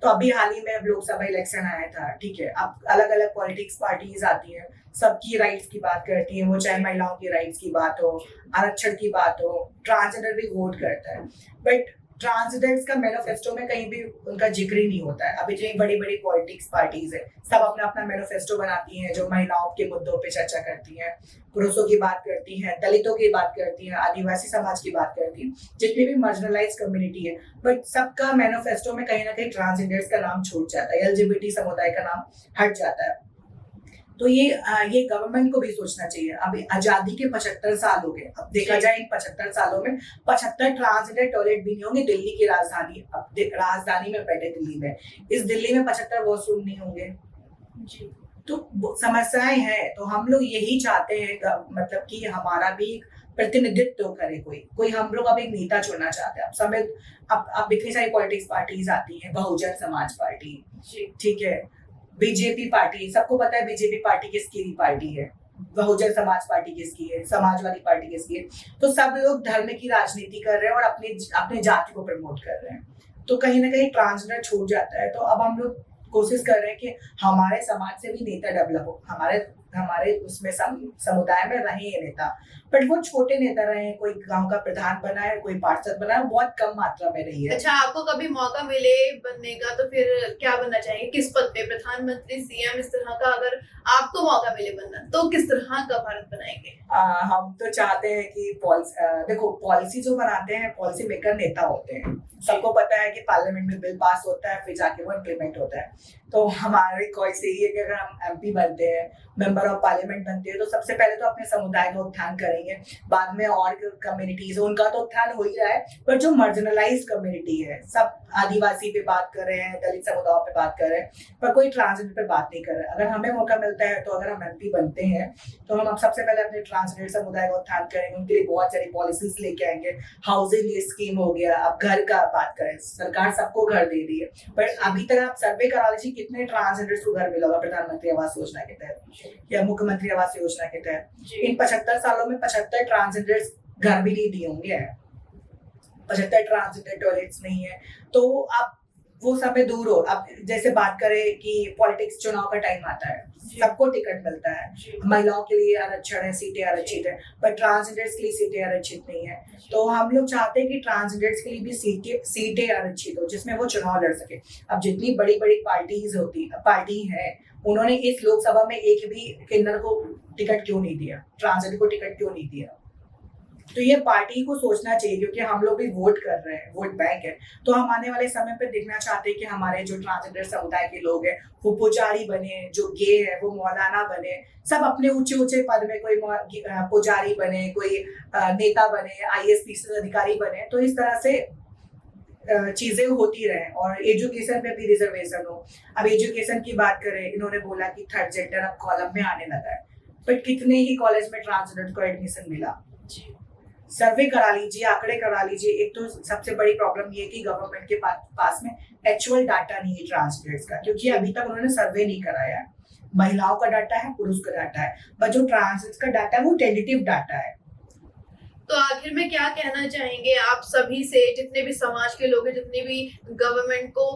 S2: तो अभी हाल ही में लोकसभा इलेक्शन आया था, ठीक है, अब अलग अलग पॉलिटिक्स पार्टीज आती हैं, सबकी राइट्स की बात करती है, वो चाहे महिलाओं की राइट्स की बात हो, आरक्षण की बात हो, ट्रांसजेंडर भी वोट करता है, बट ट्रांसजेंडर्स का मैनिफेस्टो में कहीं भी उनका जिक्र ही नहीं होता है। अब इतनी बड़ी बड़ी पॉलिटिक्स पार्टीज है, सब अपना अपना मैनिफेस्टो बनाती हैं जो महिलाओं के मुद्दों पे चर्चा करती हैं, पुरुषों की बात करती हैं, दलितों की बात करती हैं, आदिवासी समाज की बात करती हैं, जितनी भी मार्जिनलाइज कम्युनिटी है, बट सबका मैनिफेस्टो में कहीं ना कहीं ट्रांसजेंडर्स का नाम छूट जाता है, एलजीबीटी समुदाय का नाम हट जाता है। तो ये गवर्नमेंट को भी सोचना चाहिए। अभी आजादी के 75 साल हो गए, अब देखा जाए इन 75 सालों में 75 ट्रांसजेंडर टॉयलेट भी नहीं होंगे दिल्ली की राजधानी, अब राजधानी में बैठे दिल्ली में, इस दिल्ली में 75 वॉशरूम नहीं होंगे जी। तो समस्याएं हैं, तो हम लोग यही चाहते हैं, मतलब कि हमारा भी प्रतिनिधित्व करे कोई हम लोग अब एक नेता चुनना चाहते हैं। अब समय अब इतनी सारी पॉलिटिक्स पार्टीज आती है, बहुजन समाज पार्टी, ठीक है, बीजेपी पार्टी, सबको पता है बीजेपी पार्टी किसकी पार्टी है, बहुजन समाज पार्टी किसकी है, समाजवादी पार्टी किसकी है। तो सब लोग धर्म की राजनीति कर रहे हैं और अपने जाति को प्रमोट कर रहे हैं, तो कहीं ना कहीं ट्रांसजेंडर छूट जाता है। तो अब हम लोग कोशिश कर रहे हैं कि हमारे समाज से भी नेता डेवलप हो, हमारे हमारे उसमें समुदाय में रहे ये नेता, बट वो छोटे नेता रहे हैं, कोई गांव का प्रधान बना है, कोई पार्षद बना है, बहुत कम मात्रा में रही है।
S1: अच्छा, आपको कभी मौका मिले बनने का तो फिर क्या बनना चाहेंगे, किस पद पे, प्रधानमंत्री, सीएम, इस तरह का अगर आपको मौका मिले बनना तो किस तरह का भारत बनाएंगे?
S2: हम तो चाहते हैं कि देखो, पॉलिसी जो बनाते हैं पॉलिसी मेकर नेता होते हैं। सबको पता है कि पार्लियामेंट में बिल पास होता है, फिर जाके वो इम्प्लीमेंट होता है। तो हमारी ख्वाहिश यही है कि अगर हम एमपी बनते हैं, मेंबर ऑफ पार्लियामेंट बनते हैं, तो सबसे पहले तो अपने समुदाय का उत्थान करेंगे, बाद में और कम्युनिटीज उनका तो उत्थान हो ही रहा है, पर जो मार्जिनलाइज कम्युनिटी है, सब आदिवासी पे बात कर रहे हैं, दलित समुदाय पे बात कर रहे हैं, पर कोई ट्रांसजेंडर पे बात नहीं कर रहा है। अगर हमें मौका मिलता है तो अगर हम एमपी बनते हैं तो हम सबसे पहले अपने ट्रांसजेंडर समुदाय का उत्थान करेंगे, उनके लिए बहुत सारी पॉलिसीज लेके आएंगे। हाउसिंग स्कीम हो गया, अब घर का बात करें, सरकार सबको घर दे रही है, पर अभी तक आप सर्वे करा लीजिए कितने ट्रांसजेंडर्स को घर मिला होगा प्रधानमंत्री आवास योजना के तहत या मुख्यमंत्री आवास योजना के तहत। इन 75 सालों में 75 ट्रांसजेंडर्स घर भी नहीं दिए होंगे, 75 ट्रांसजेंडर टॉयलेट्स नहीं है। तो अब वो समय दूर हो। अब जैसे बात करें कि पॉलिटिक्स, चुनाव का टाइम आता है, सबको टिकट मिलता है, महिलाओं के लिए आरक्षण है, सीटें आरक्षित है, पर ट्रांसजेंडर्स के लिए सीटें आरक्षित नहीं है। तो हम लोग चाहते हैं कि ट्रांसजेंडर्स के लिए भी सीटें आरक्षित हो, जिसमें वो चुनाव लड़ सके। अब जितनी बड़ी बड़ी पार्टी है, उन्होंने इस लोकसभा में एक भी किन्नर को टिकट क्यों नहीं दिया, ट्रांसजेंडर को टिकट क्यों नहीं दिया? तो ये पार्टी को सोचना चाहिए, क्योंकि हम लोग भी वोट कर रहे हैं, वोट बैंक है। तो हम आने वाले समय पे देखना चाहते हैं कि हमारे जो ट्रांसजेंडर समुदाय के लोग हैं वो पुजारी बने, जो गे है वो मौलाना बने, सब अपने ऊंचे ऊंचे पद में, कोई पुजारी बने, कोई नेता बने, IAS PCS अधिकारी बने। तो इस तरह से चीजें होती रहे और एजुकेशन पे भी रिजर्वेशन हो। अब एजुकेशन की बात करें, इन्होंने बोला कि थर्ड जेंडर अब कॉलम में आने लगा है, बट कितने ही कॉलेज में ट्रांसजेंडर को एडमिशन मिला? सर्वे करा लीजिए, आंकड़े करा लीजिए। एक तो सबसे बड़ी प्रॉब्लम ये कि गवर्नमेंट के पास में एक्चुअल डाटा नहीं है ट्रांसजेंडर्स का, क्योंकि अभी तक उन्होंने सर्वे नहीं कराया है। महिलाओं का डाटा है, पुरुष का डाटा है, पर जो ट्रांसजेंडर्स का डाटा है वो टेंटेटिव डाटा है।
S1: तो आखिर में क्या कहना चाहेंगे आप सभी से, जितने भी समाज के लोग हैं, जितने भी गवर्नमेंट को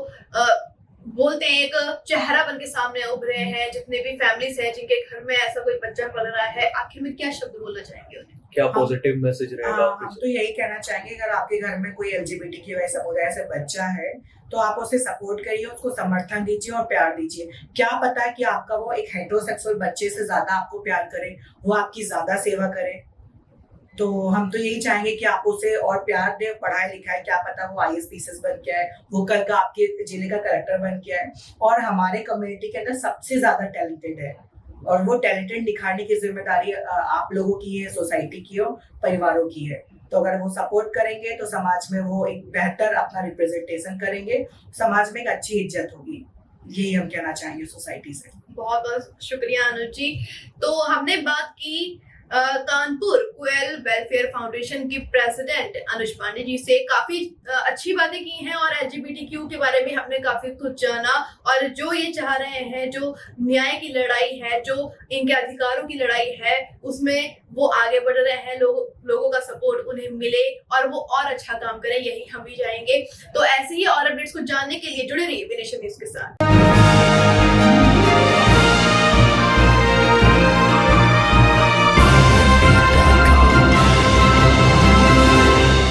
S1: बोलते हैं एक चेहरा बन के सामने उभरे हैं, जितने भी फैमिलीज हैं जिनके घर में ऐसा कोई बच्चा पल रहा है, आखिर में क्या शब्द बोलना चाहेंगे उन्हें?
S3: क्या पॉजिटिव मैसेज रहेगा?
S2: हम तो यही कहना चाहेंगे, अगर आपके घर में कोई LGBTQI समुदाय से बच्चा है तो आप उसे सपोर्ट करिए, उसको समर्थन दीजिए और प्यार दीजिए। क्या पता है कि आपका वो एक हेटेरोसेक्सुअल बच्चे से ज्यादा आपको प्यार करे, वो आपकी ज्यादा सेवा करे। तो हम तो यही चाहेंगे कि आप उसे और प्यार दे, पढ़ाई लिखाए, क्या पता वो IAS PCS बन के आए, वो कल का आपके जिले का कलेक्टर बन के आए। और हमारे कम्युनिटी के अंदर सबसे ज्यादा टैलेंटेड है, और वो टैलेंटेड दिखाने की जिम्मेदारी आप लोगों की है, सोसाइटी की और परिवारों की है। तो अगर वो सपोर्ट करेंगे तो समाज में वो एक बेहतर अपना रिप्रेजेंटेशन करेंगे, समाज में एक अच्छी इज्जत होगी। यही हम कहना चाहेंगे सोसाइटी से।
S1: बहुत बहुत शुक्रिया अनुज जी। तो हमने बात की कानपुर क्वेल वेलफेयर फाउंडेशन की प्रेसिडेंट अनुज पांडे जी से। काफी अच्छी बातें की हैं और LGBTQ के बारे में हमने काफी कुछ जाना, और जो ये चाह रहे हैं, जो न्याय की लड़ाई है, जो इनके अधिकारों की लड़ाई है, उसमें वो आगे बढ़ रहे हैं। लोगों का सपोर्ट उन्हें मिले और वो और अच्छा काम करें, यही हम भी चाहेंगे। तो ऐसे ही और अपडेट्स को जानने के लिए जुड़े रहिए विनेशन न्यूज के साथ।